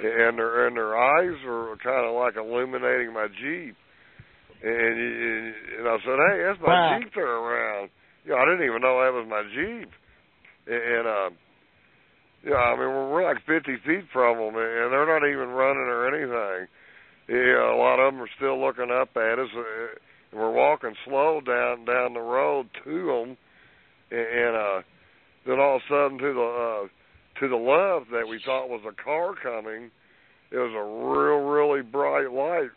and their eyes were kind of like illuminating my Jeep. And I said, hey, that's my Jeep they're around. You know, I didn't even know that was my Jeep. And I mean, we're like 50 feet from them, and they're not even running or anything. A lot of them are still looking up at us. And we're walking slow down the road to them, and then all of a sudden to the left that we thought was a car coming, it was a really bright light,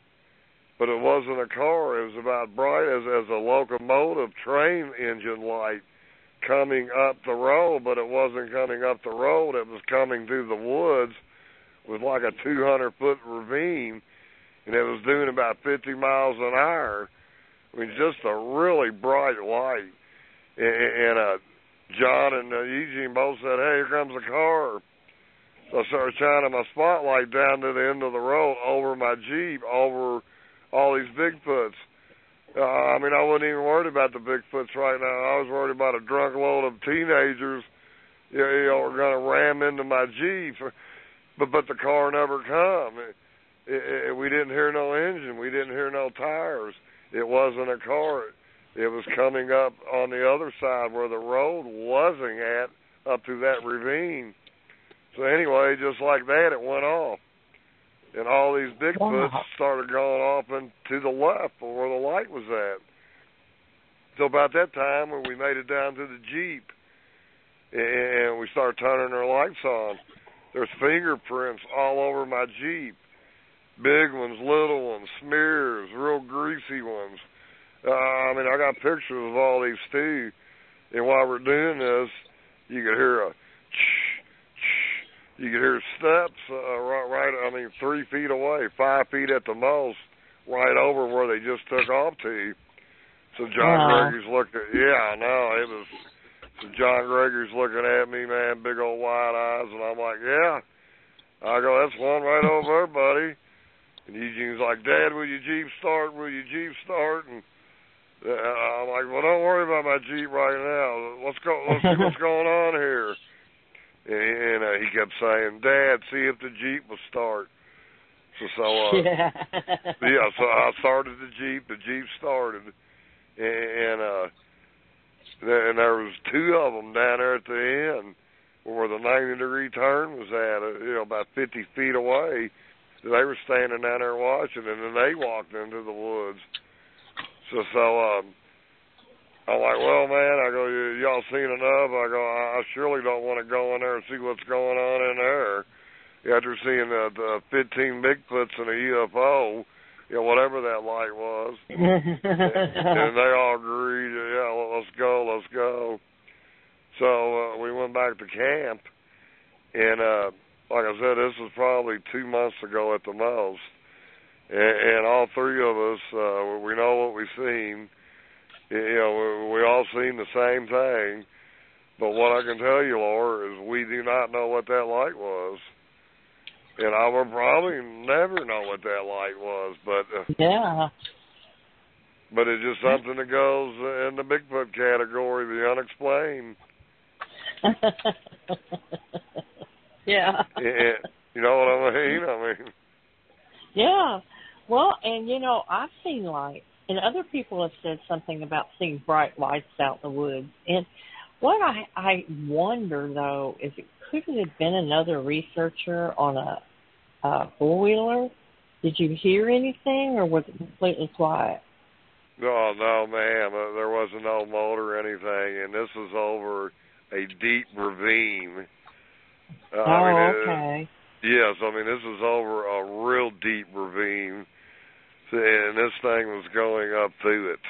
but it wasn't a car. It was about bright as a locomotive train engine light coming up the road, but it wasn't coming up the road. It was coming through the woods with like a 200-foot ravine, and it was doing about 50 miles an hour. I mean, just a really bright light. And John and Eugene both said, hey, here comes a car. So I started shining my spotlight down to the end of the road over my Jeep, over all these Bigfoots. I mean, I wasn't even worried about the Bigfoots right now. I was worried about a drunk load of teenagers, you know, were going to ram into my Jeep. But the car never come. We didn't hear no engine. We didn't hear no tires. It wasn't a car. It was coming up on the other side where the road wasn't at, up through that ravine. So anyway, just like that, it went off. And all these Bigfoots started going off into the left where the light was at. So about that time when we made it down to the Jeep, and we started turning our lights on, there's fingerprints all over my Jeep. big ones, little ones, smears, real greasy ones. I mean, I got pictures of all these too. And while we're doing this, you could hear you could hear steps right, 3 feet away, 5 feet at the most, right over where they just took off to. So John Gregory's looking, I know, it was, so John Gregory's looking at me, man, big old wide eyes, and I'm like, yeah. I go, that's one right over there, buddy. And Eugene's like, Dad, will your Jeep start? Will your Jeep start? And I'm like, well, don't worry about my Jeep right now. Let's see what's going on here. And he kept saying, Dad, see if the Jeep will start. So I started the Jeep started. And there was two of them down there at the end where the 90-degree turn was at, about 50 feet away. They were standing down there watching, and then they walked into the woods. So I'm like, well, man, I go, y'all seen enough? I go, I surely don't want to go in there and see what's going on in there. After seeing the 15 Bigfoots and a UFO, whatever that light was. And they all agreed, let's go. So we went back to camp, and like I said, this was probably 2 months ago at the most. And all three of us, we know what we've seen. We all seen the same thing. But what I can tell you, Laura, is we do not know what that light was. And I will probably never know what that light was. But but it's just something that goes in the Bigfoot category, the unexplained. Yeah. You know what I mean? Yeah. Well, and, I've seen lights, and other people have said something about seeing bright lights out in the woods. And what I wonder, though, is could it have been another researcher on a four-wheeler? Did you hear anything, or was it completely quiet? No, ma'am. There wasn't no motor or anything, and this was over a deep ravine. Okay. Yes, this was over a real deep ravine, and this thing was going up through it.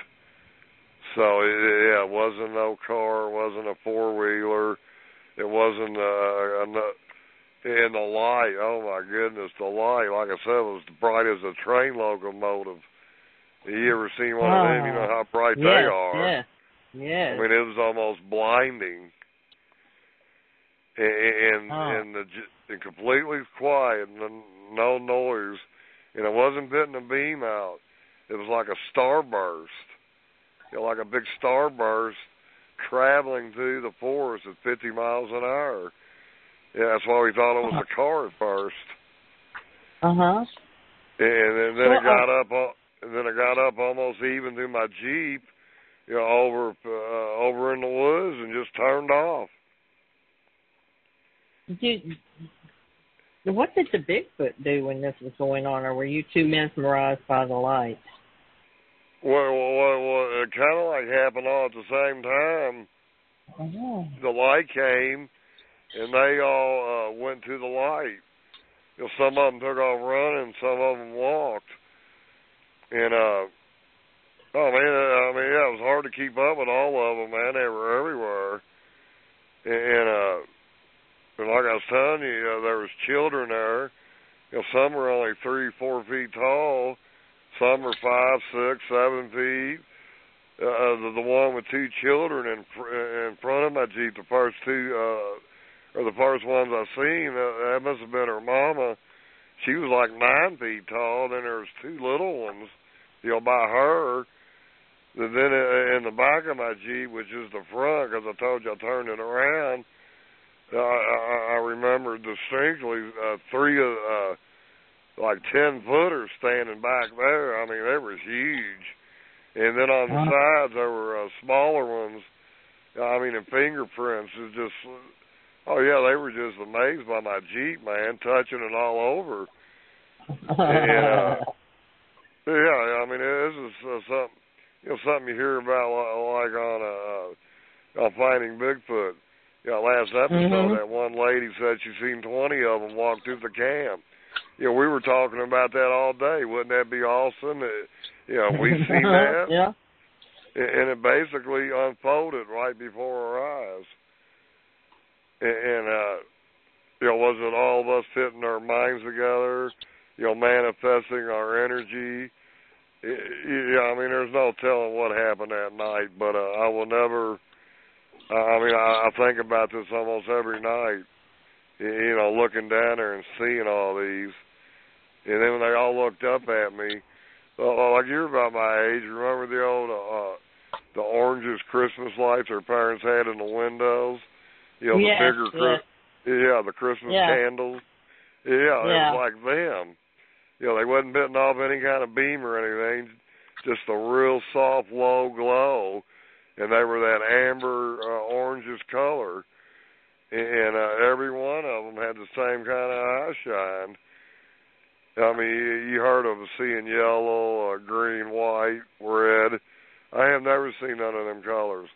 So, it wasn't no car, it wasn't a four-wheeler, it wasn't and the light, oh my goodness, the light, like I said, was bright as a train locomotive. You ever seen one of them? You know how bright they are. Yeah. It was almost blinding. And completely quiet, no noise, and it wasn't putting a beam out. It was like a starburst, like a big starburst traveling through the forest at 50 miles an hour. Yeah, that's why we thought it was a car at first. And then it got up, it got up almost even through my Jeep, over in the woods, and just turned off. What did the Bigfoot do when this was going on, or were you too mesmerized by the lights? Well, it kind of like happened all at the same time. The light came, and they all went to the light. Some of them took off running, some of them walked. And, it was hard to keep up with all of them, man. They were everywhere. And like I was telling you, there was children there. Some were only 3-4 feet tall. Some were 5, 6, 7 feet. The one with two children in front of my Jeep, the first two, or the first ones I seen, that must have been her mama. She was like 9 feet tall. Then there was two little ones, by her. And then in the back of my Jeep, which is the front, because I told you I turned it around, I remember distinctly three like 10-footers standing back there. They were huge. And then on the sides, there were smaller ones. And fingerprints. It just, they were just amazed by my Jeep, man, touching it all over. And, this is something, something you hear about like on Finding Bigfoot. Last episode, that one lady said she seen 20 of them walk through the camp. we were talking about that all day. Wouldn't that be awesome? We've seen that. Yeah. And it basically unfolded right before our eyes. And was it all of us fitting our minds together, manifesting our energy? There's no telling what happened that night, but I will never, I think about this almost every night, looking down there and seeing all these. And then when they all looked up at me, like you're about my age, remember the old, the oranges Christmas lights our parents had in the windows? The bigger, the Christmas candles. It was like them. They wasn't bitting off any kind of beam or anything, just a real soft, low glow, and they were that amber, orangish color, and every one of them had the same kind of eye shine. You heard of seeing yellow, green, white, red. I have never seen none of them colors.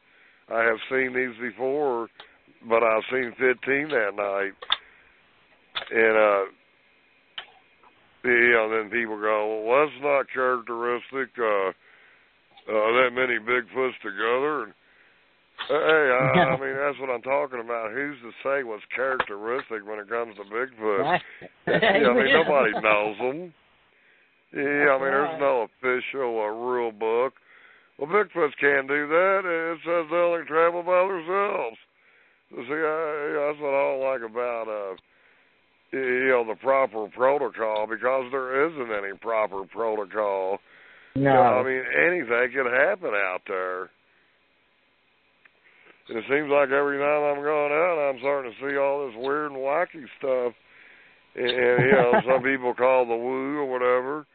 I have seen these before, but I've seen 15 that night, and then people go, well, that's not characteristic, that many Bigfoots together. And, hey, that's what I'm talking about. Who's to say what's characteristic when it comes to Bigfoot? Nobody knows them. There's no official rule book. Well, Bigfoots can't do that. It says they only travel by themselves. See, that's what I don't like about the proper protocol, because there isn't any proper protocol. No. Anything could happen out there. And it seems like every time I'm going out, I'm starting to see all this weird and wacky stuff. And some people call the woo or whatever.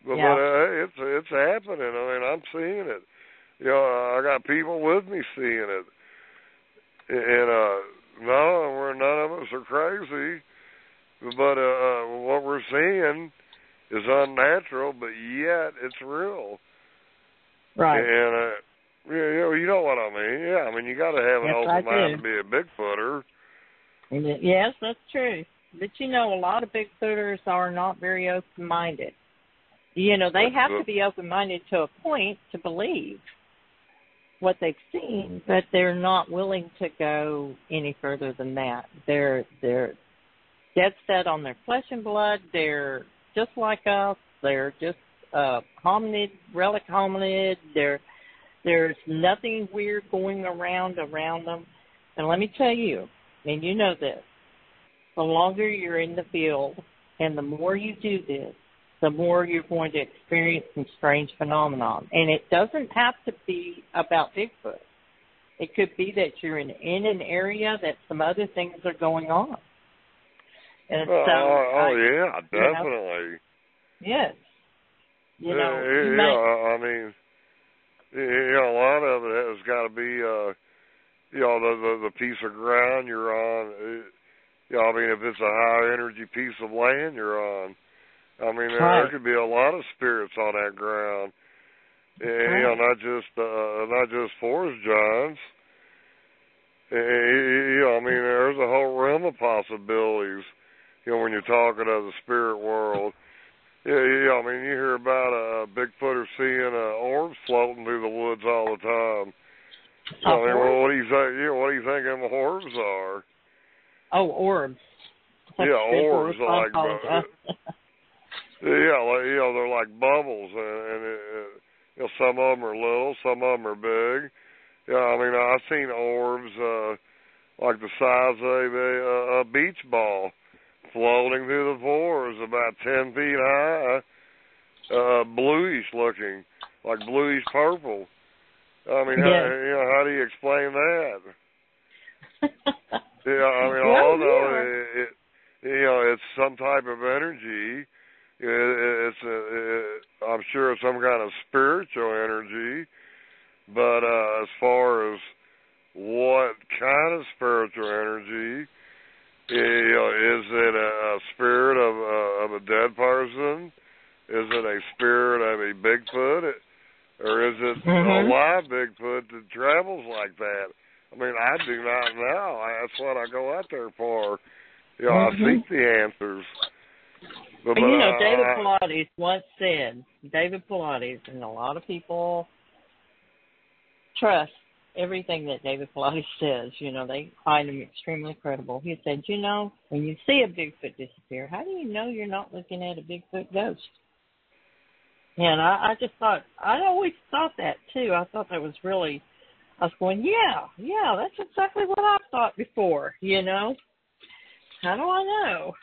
But it's happening. I'm seeing it. I got people with me seeing it. And no, none of us are crazy. But what we're seeing is unnatural, but yet it's real. Right. And, you know what I mean. Yeah, you got to have an open mind to be a Bigfooter. Yes, that's true. But, a lot of Bigfooters are not very open-minded. They have to be open-minded to a point to believe what they've seen, but they're not willing to go any further than that. They're dead set on their flesh and blood. They're just like us. They're just hominid, relic hominid. There's nothing weird going around them. And let me tell you, and you know this, the longer you're in the field and the more you do this, the more you're going to experience some strange phenomenon. And it doesn't have to be about Bigfoot. It could be that you're in an area that some other things are going on. And yeah, definitely. Yes. A lot of it has got to be, the piece of ground you're on. If it's a high energy piece of land you're on. There could be a lot of spirits on that ground. And, not just forest giants. There's a whole realm of possibilities. When you're talking of the spirit world. You hear about a Bigfooter seeing orbs floating through the woods all the time. What do you think? What do you think them orbs are? Oh, orbs. Orbs are like. They're like bubbles, and some of them are little, some of them are big. I've seen orbs like the size of a beach ball, floating through the pores, about 10 feet high, bluish looking, like bluish purple. How do you explain that? Although it's some type of energy, I'm sure it's some kind of spiritual energy, but as far as what kind of spiritual energy, is it a spirit of a dead person? Is it a spirit of a Bigfoot? Or is it a live Bigfoot that travels like that? I do not know. That's what I go out there for. I seek the answers. But, you know, David Pilates once said, David Pilates, and a lot of people trust everything that David Pilates says. You know, they find him extremely credible. He said, you know, when you see a Bigfoot disappear, how do you know you're not looking at a Bigfoot ghost? And I just thought, I always thought that, too. I thought that was really, I was going, yeah, that's exactly what I thought before, you know. How do I know?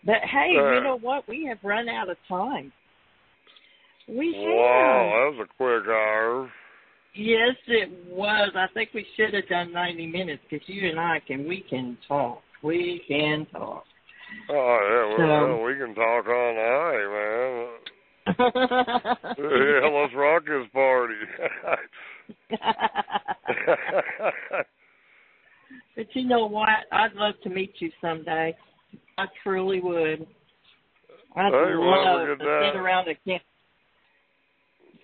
But, hey, you know what? We have run out of time. We have. Wow, that was a quick hour. Yes, it was. I think we should have done 90 minutes because you and I we can talk. We can talk. Oh, yeah, well, we can talk all night, man. Yeah, let's rock this party. But you know what? I'd love to meet you someday. I truly would. I'd love to sit around a camp.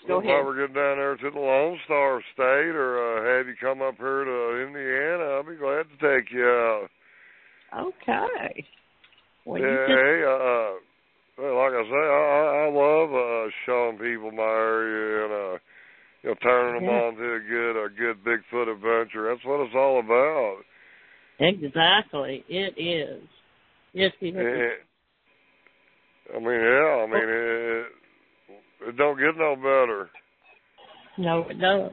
Go ahead. If I were getting down there to the Lone Star State or have you come up here to Indiana, I'll be glad to take you out. Okay. Well, yeah, like I say, I love showing people my area and turning them on to a good Bigfoot adventure. That's what it's all about. Exactly, it is. Yes, it is. It don't get no better. No, it don't.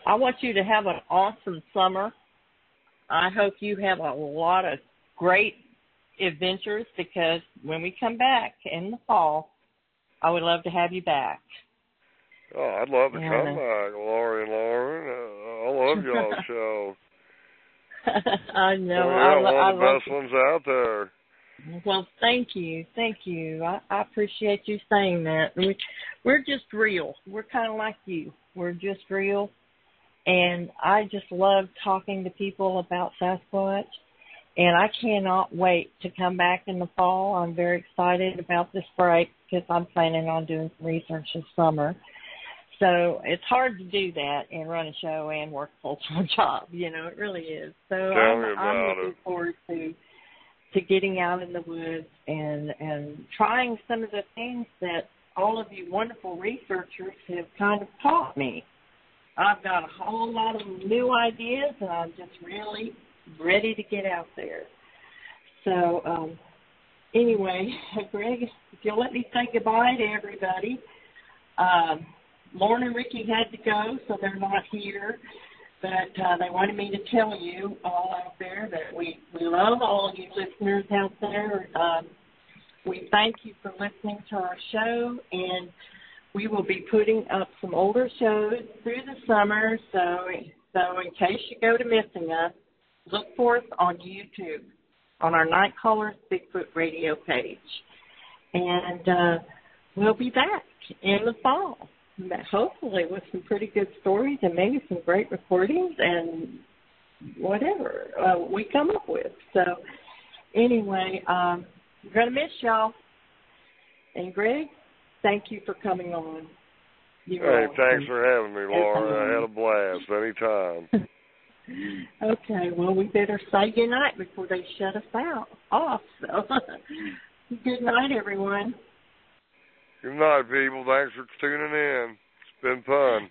I want you to have an awesome summer. I hope you have a lot of great adventures because when we come back in the fall, I would love to have you back. Oh, I'd love to come back, Lori and Lauren. I love y'all's show. I know. One of the best ones out there. Well, thank you. I appreciate you saying that. We're just real. We're kind of like you. We're just real. And I just love talking to people about Sasquatch. And I cannot wait to come back in the fall. I'm very excited about this break because I'm planning on doing some research this summer. So it's hard to do that and run a show and work a full-time job. You know, it really is. So I'm looking forward to getting out in the woods and trying some of the things that all of you wonderful researchers have kind of taught me. I've got a whole lot of new ideas, and I'm just really ready to get out there. So anyway, Greg, if you'll let me say goodbye to everybody. Lauren and Ricky had to go, so they're not here. But they wanted me to tell you all out there that we love all you listeners out there. We thank you for listening to our show, and we will be putting up some older shows through the summer. So in case you go to missing us, look for us on YouTube on our Nite Callers Bigfoot Radio page. And we'll be back in the fall, hopefully with some pretty good stories and maybe some great recordings and whatever we come up with. So anyway, we're going to miss y'all. And Greg, thank you for coming on. Thanks for having me, Laura. I had a blast anytime. Okay, well, we better say goodnight before they shut us off. So good night, everyone. Good night, people. Thanks for tuning in. It's been fun.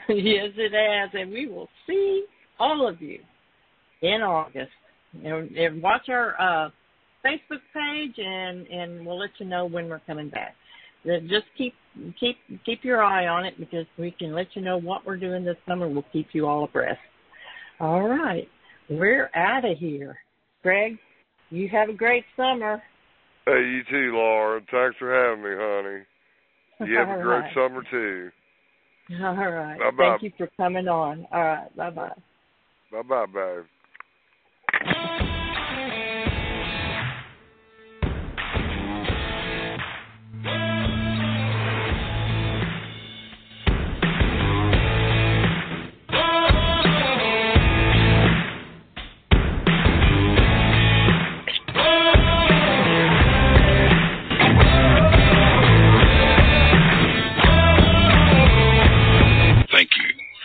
Yes, it has. And we will see all of you in August. And watch our Facebook page, and we'll let you know when we're coming back. Just keep your eye on it because we can let you know what we're doing this summer. We'll keep you all abreast. All right. We're out of here. Greg, you have a great summer. Hey, you too, Laura. Thanks for having me, honey. You have a great summer, too. All right. Bye-bye. Thank you for coming on. All right. Bye-bye. Bye-bye, babe.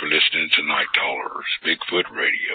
Listening to Nite Callers Bigfoot Radio.